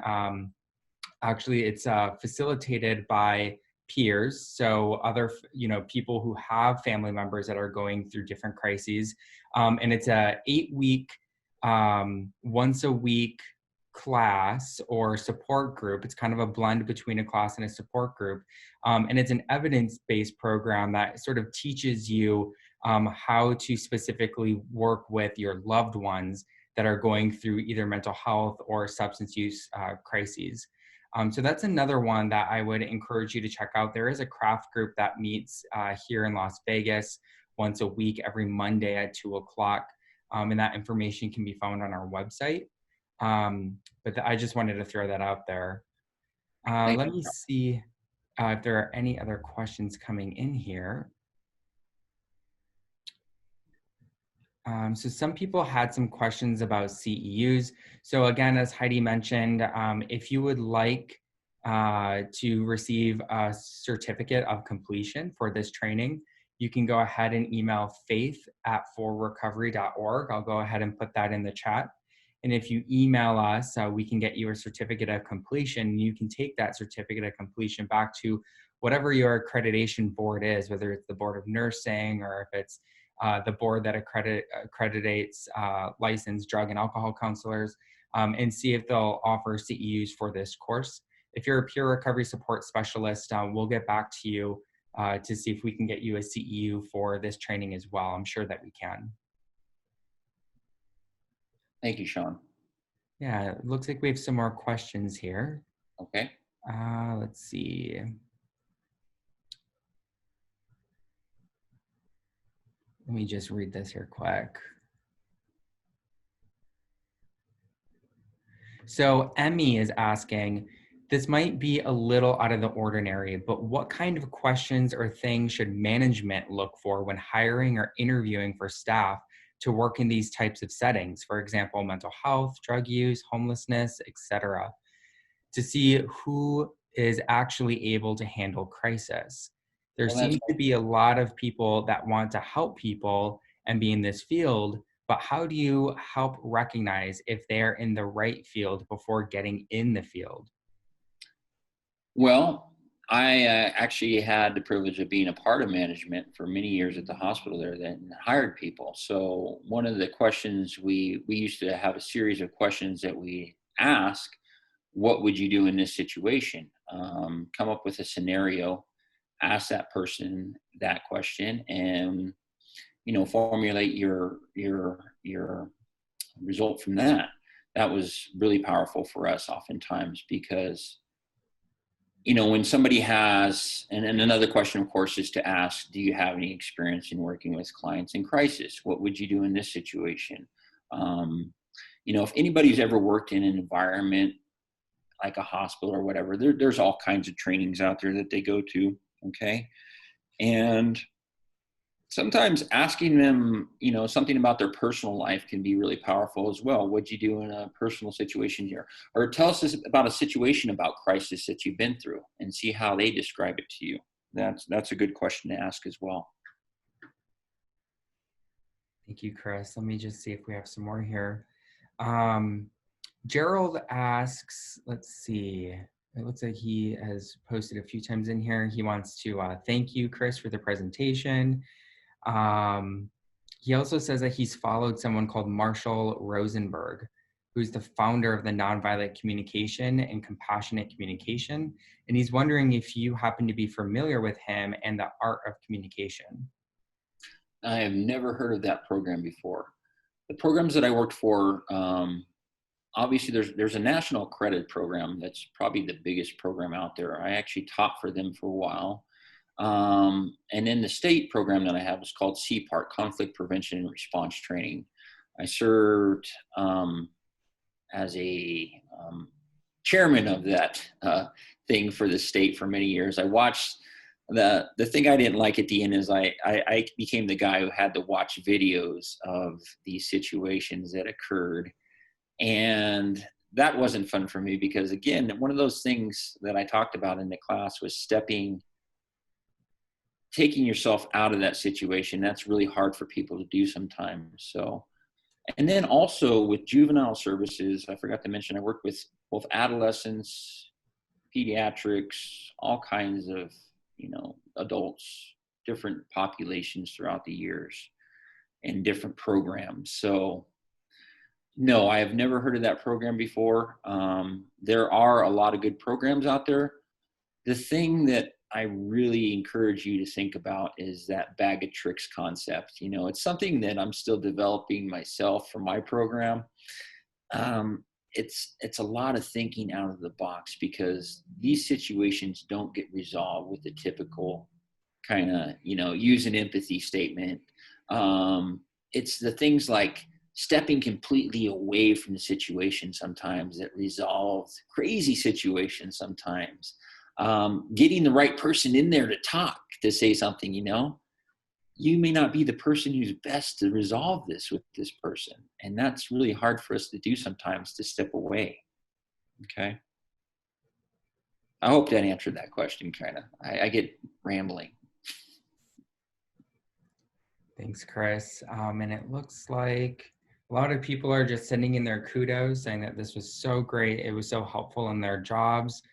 actually, it's facilitated by peers. So other, people who have family members that are going through different crises. And it's a 8-week, once a week class or support group. It's kind of a blend between a class and a support group. And it's an evidence-based program that sort of teaches you how to specifically work with your loved ones that are going through either mental health or substance use crises. So that's another one that I would encourage you to check out. There is a craft group that meets here in Las Vegas once a week, every Monday at 2:00. And that information can be found on our website. But I just wanted to throw that out there. Let me see if there are any other questions coming in here. So some people had some questions about CEUs. So again, as Heidi mentioned, if you would like to receive a certificate of completion for this training, you can go ahead and email faith@forrecovery.org. I'll go ahead and put that in the chat. And if you email us, we can get you a certificate of completion. You can take that certificate of completion back to whatever your accreditation board is, whether it's the Board of Nursing or if it's the board that accreditates licensed drug and alcohol counselors, and see if they'll offer CEUs for this course. If you're a peer recovery support specialist, we'll get back to you to see if we can get you a CEU for this training as well. I'm sure that we can. Thank you, Sean. Yeah, it looks like we have some more questions here. Okay. Let's see. Let me just read this here quick. So Emmy is asking, this might be a little out of the ordinary, but what kind of questions or things should management look for when hiring or interviewing for staff to work in these types of settings? For example, mental health, drug use, homelessness, etc., to see who is actually able to handle crisis. There seems to be a lot of people that want to help people and be in this field, but how do you help recognize if they're in the right field before getting in the field? Well, I actually had the privilege of being a part of management for many years at the hospital there that hired people. So one of the questions we used to have a series of questions that we ask: what would you do in this situation? Come up with a scenario, ask that person that question, and formulate your result from that. That was really powerful for us oftentimes, because when somebody has, and another question, of course, is to ask, do you have any experience in working with clients in crisis? What would you do in this situation? If anybody's ever worked in an environment like a hospital or whatever, there's all kinds of trainings out there that they go to, okay? And sometimes asking them, something about their personal life can be really powerful as well. What'd you do in a personal situation here? Or tell us about a situation about crisis that you've been through, and see how they describe it to you. That's a good question to ask as well. Thank you, Chris. Let me just see if we have some more here. Gerald asks, let's see. It looks like he has posted a few times in here. He wants to thank you, Chris, for the presentation. He also says that he's followed someone called Marshall Rosenberg, who's the founder of the Nonviolent Communication and Compassionate Communication. And he's wondering if you happen to be familiar with him and the art of communication. I have never heard of that program before. The programs that I worked for, obviously there's a national accredited program that's probably the biggest program out there. I actually taught for them for a while. And then the state program that I have is called CPART, Conflict Prevention and Response Training. I served as a chairman of that thing for the state for many years. I watched the thing I didn't like at the end is I became the guy who had to watch videos of these situations that occurred. And that wasn't fun for me, because again, one of those things that I talked about in the class was taking yourself out of that situation. That's really hard for people to do sometimes. So, and then also with juvenile services, I forgot to mention, I worked with both adolescents, pediatrics, all kinds of, adults, different populations throughout the years, and different programs. So no, I have never heard of that program before. There are a lot of good programs out there. The thing that I really encourage you to think about is that bag of tricks concept. It's something that I'm still developing myself for my program. It's a lot of thinking out of the box, because these situations don't get resolved with the typical kind of, use an empathy statement. It's the things like stepping completely away from the situation sometimes that resolves crazy situations sometimes. Getting the right person in there to talk, to say something, you may not be the person who's best to resolve this with this person. And that's really hard for us to do sometimes, to step away. Okay. I hope that answered that question, kind of. I get rambling. Thanks, Chris. And it looks like a lot of people are just sending in their kudos, saying that this was so great. It was so helpful in their jobs.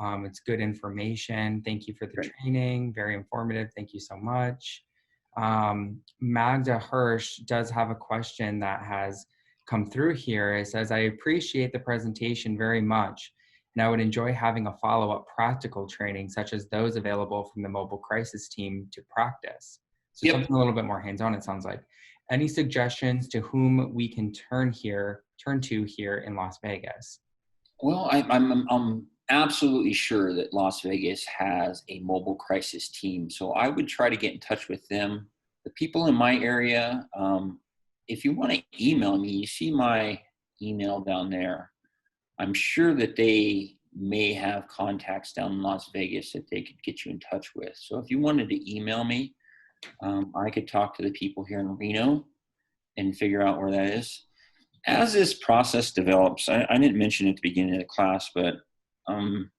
It's good information. Thank you for the training. Very informative. Thank you so much. Magda Hirsch does have a question that has come through here. It says, I appreciate the presentation very much, and I would enjoy having a follow-up practical training such as those available from the mobile crisis team to practice. So something a little bit more hands-on, it sounds like. Any suggestions to whom we can turn to here in Las Vegas? Well, I'm absolutely sure that Las Vegas has a mobile crisis team. So I would try to get in touch with them. The people in my area, if you want to email me, you see my email down there. I'm sure that they may have contacts down in Las Vegas that they could get you in touch with. So if you wanted to email me, I could talk to the people here in Reno and figure out where that is. As this process develops, I didn't mention at the beginning of the class, but I'm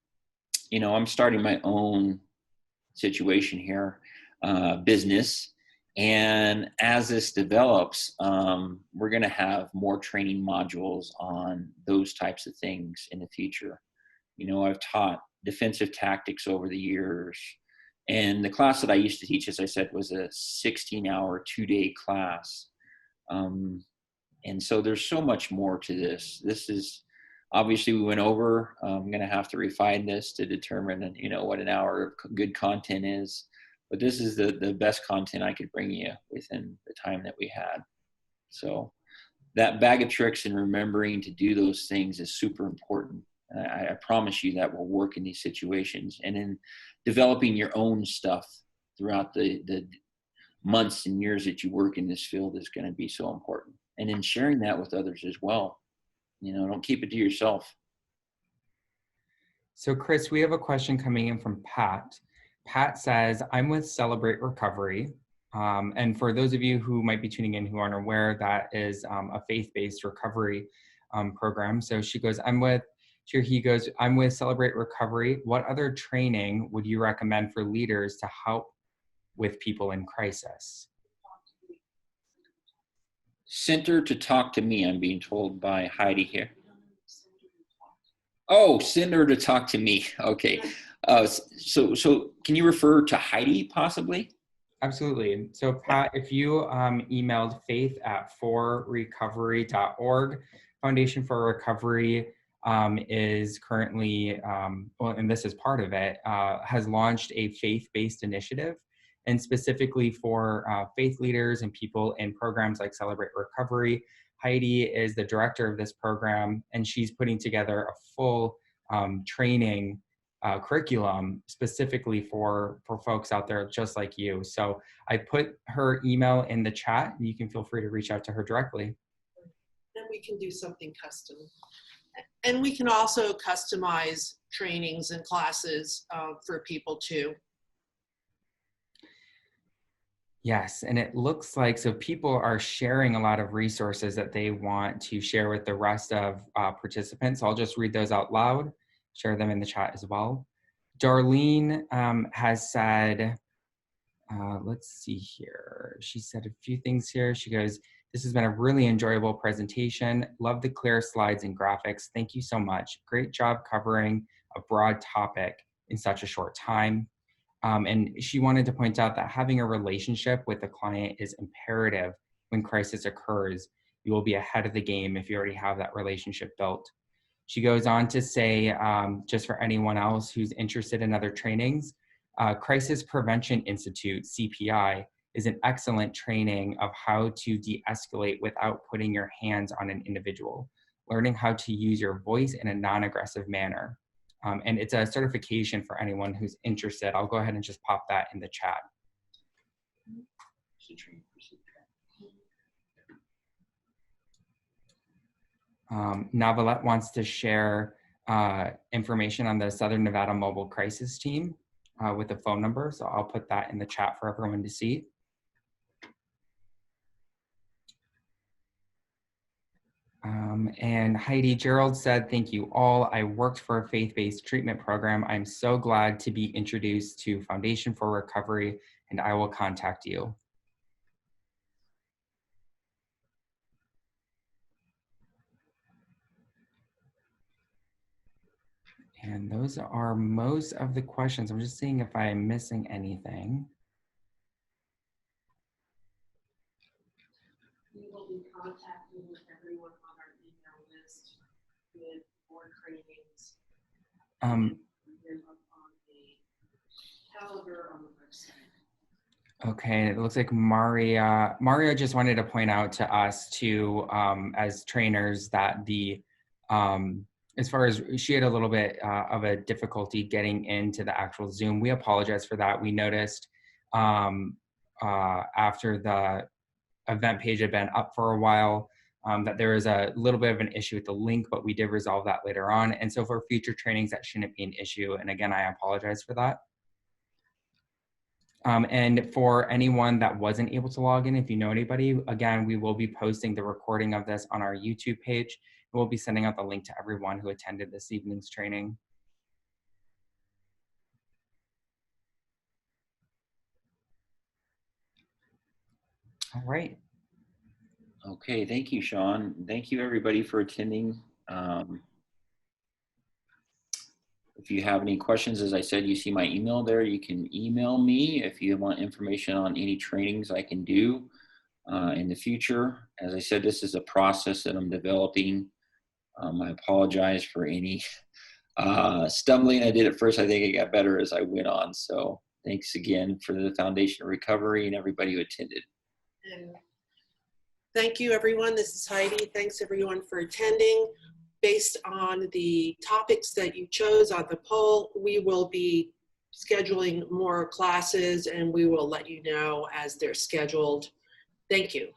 starting my own situation here, business. And as this develops, we're going to have more training modules on those types of things in the future. I've taught defensive tactics over the years. And the class that I used to teach, as I said, was a 16-hour, 2-day class. And so there's so much more to this. This is, obviously we went over, I'm going to have to refine this to determine, what an hour of good content is. But this is the best content I could bring you within the time that we had. So that bag of tricks and remembering to do those things is super important. I promise you that will work in these situations. And in developing your own stuff throughout the months and years that you work in this field is going to be so important. And in sharing that with others as well. Don't keep it to yourself. So Chris, we have a question coming in from Pat. Pat says, I'm with Celebrate Recovery. And for those of you who might be tuning in who aren't aware, that is a faith-based recovery program. So he goes, I'm with Celebrate Recovery. What other training would you recommend for leaders to help with people in crisis? Center to talk to me, I'm being told by Heidi here. Oh, center to talk to me. Okay. So can you refer to Heidi possibly? Absolutely. So Pat, if you emailed faith@forrecovery.org, Foundation for Recovery is currently, and this is part of it, has launched a faith-based initiative, and specifically for faith leaders and people in programs like Celebrate Recovery. Heidi is the director of this program, and she's putting together a full training curriculum specifically for folks out there just like you. So I put her email in the chat, and you can feel free to reach out to her directly. And we can do something custom. And we can also customize trainings and classes for people too. Yes, and it looks like, so people are sharing a lot of resources that they want to share with the rest of participants. So I'll just read those out loud, share them in the chat as well. Darlene has said, let's see here. She said a few things here. She goes, this has been a really enjoyable presentation. Love the clear slides and graphics. Thank you so much. Great job covering a broad topic in such a short time. And she wanted to point out that having a relationship with the client is imperative when crisis occurs. You will be ahead of the game if you already have that relationship built. She goes on to say, just for anyone else who's interested in other trainings, Crisis Prevention Institute, CPI, is an excellent training of how to de-escalate without putting your hands on an individual, learning how to use your voice in a non-aggressive manner. And it's a certification for anyone who's interested. I'll go ahead and just pop that in the chat. Navalette wants to share information on the Southern Nevada Mobile Crisis Team with a phone number. So I'll put that in the chat for everyone to see. And Heidi Gerald said, thank you all. I worked for a faith-based treatment program. I'm so glad to be introduced to Foundation for Recovery, and I will contact you. And those are most of the questions. I'm just seeing if I'm missing anything. We will be contacting with everyone on our email list with more trainings. On the calendar on the website. Okay, it looks like Maria just wanted to point out to us too, as trainers, that as far as she had a little bit of a difficulty getting into the actual Zoom. We apologize for that. We noticed after the event page had been up for a while that there was a little bit of an issue with the link, but we did resolve that later on. And so for future trainings, that shouldn't be an issue. And again, I apologize for that. And for anyone that wasn't able to log in, if you know anybody, again, we will be posting the recording of this on our YouTube page. We'll be sending out the link to everyone who attended this evening's training. All right. Okay, thank you, Sean. Thank you, everybody, for attending. If you have any questions, as I said, you see my email there. You can email me if you want information on any trainings I can do in the future. As I said, this is a process that I'm developing. I apologize for any stumbling I did at first. I think it got better as I went on. So thanks again for the Foundation of Recovery and everybody who attended. And thank you, everyone. This is Heidi. Thanks, everyone, for attending. Based on the topics that you chose on the poll, we will be scheduling more classes, and we will let you know as they're scheduled. Thank you.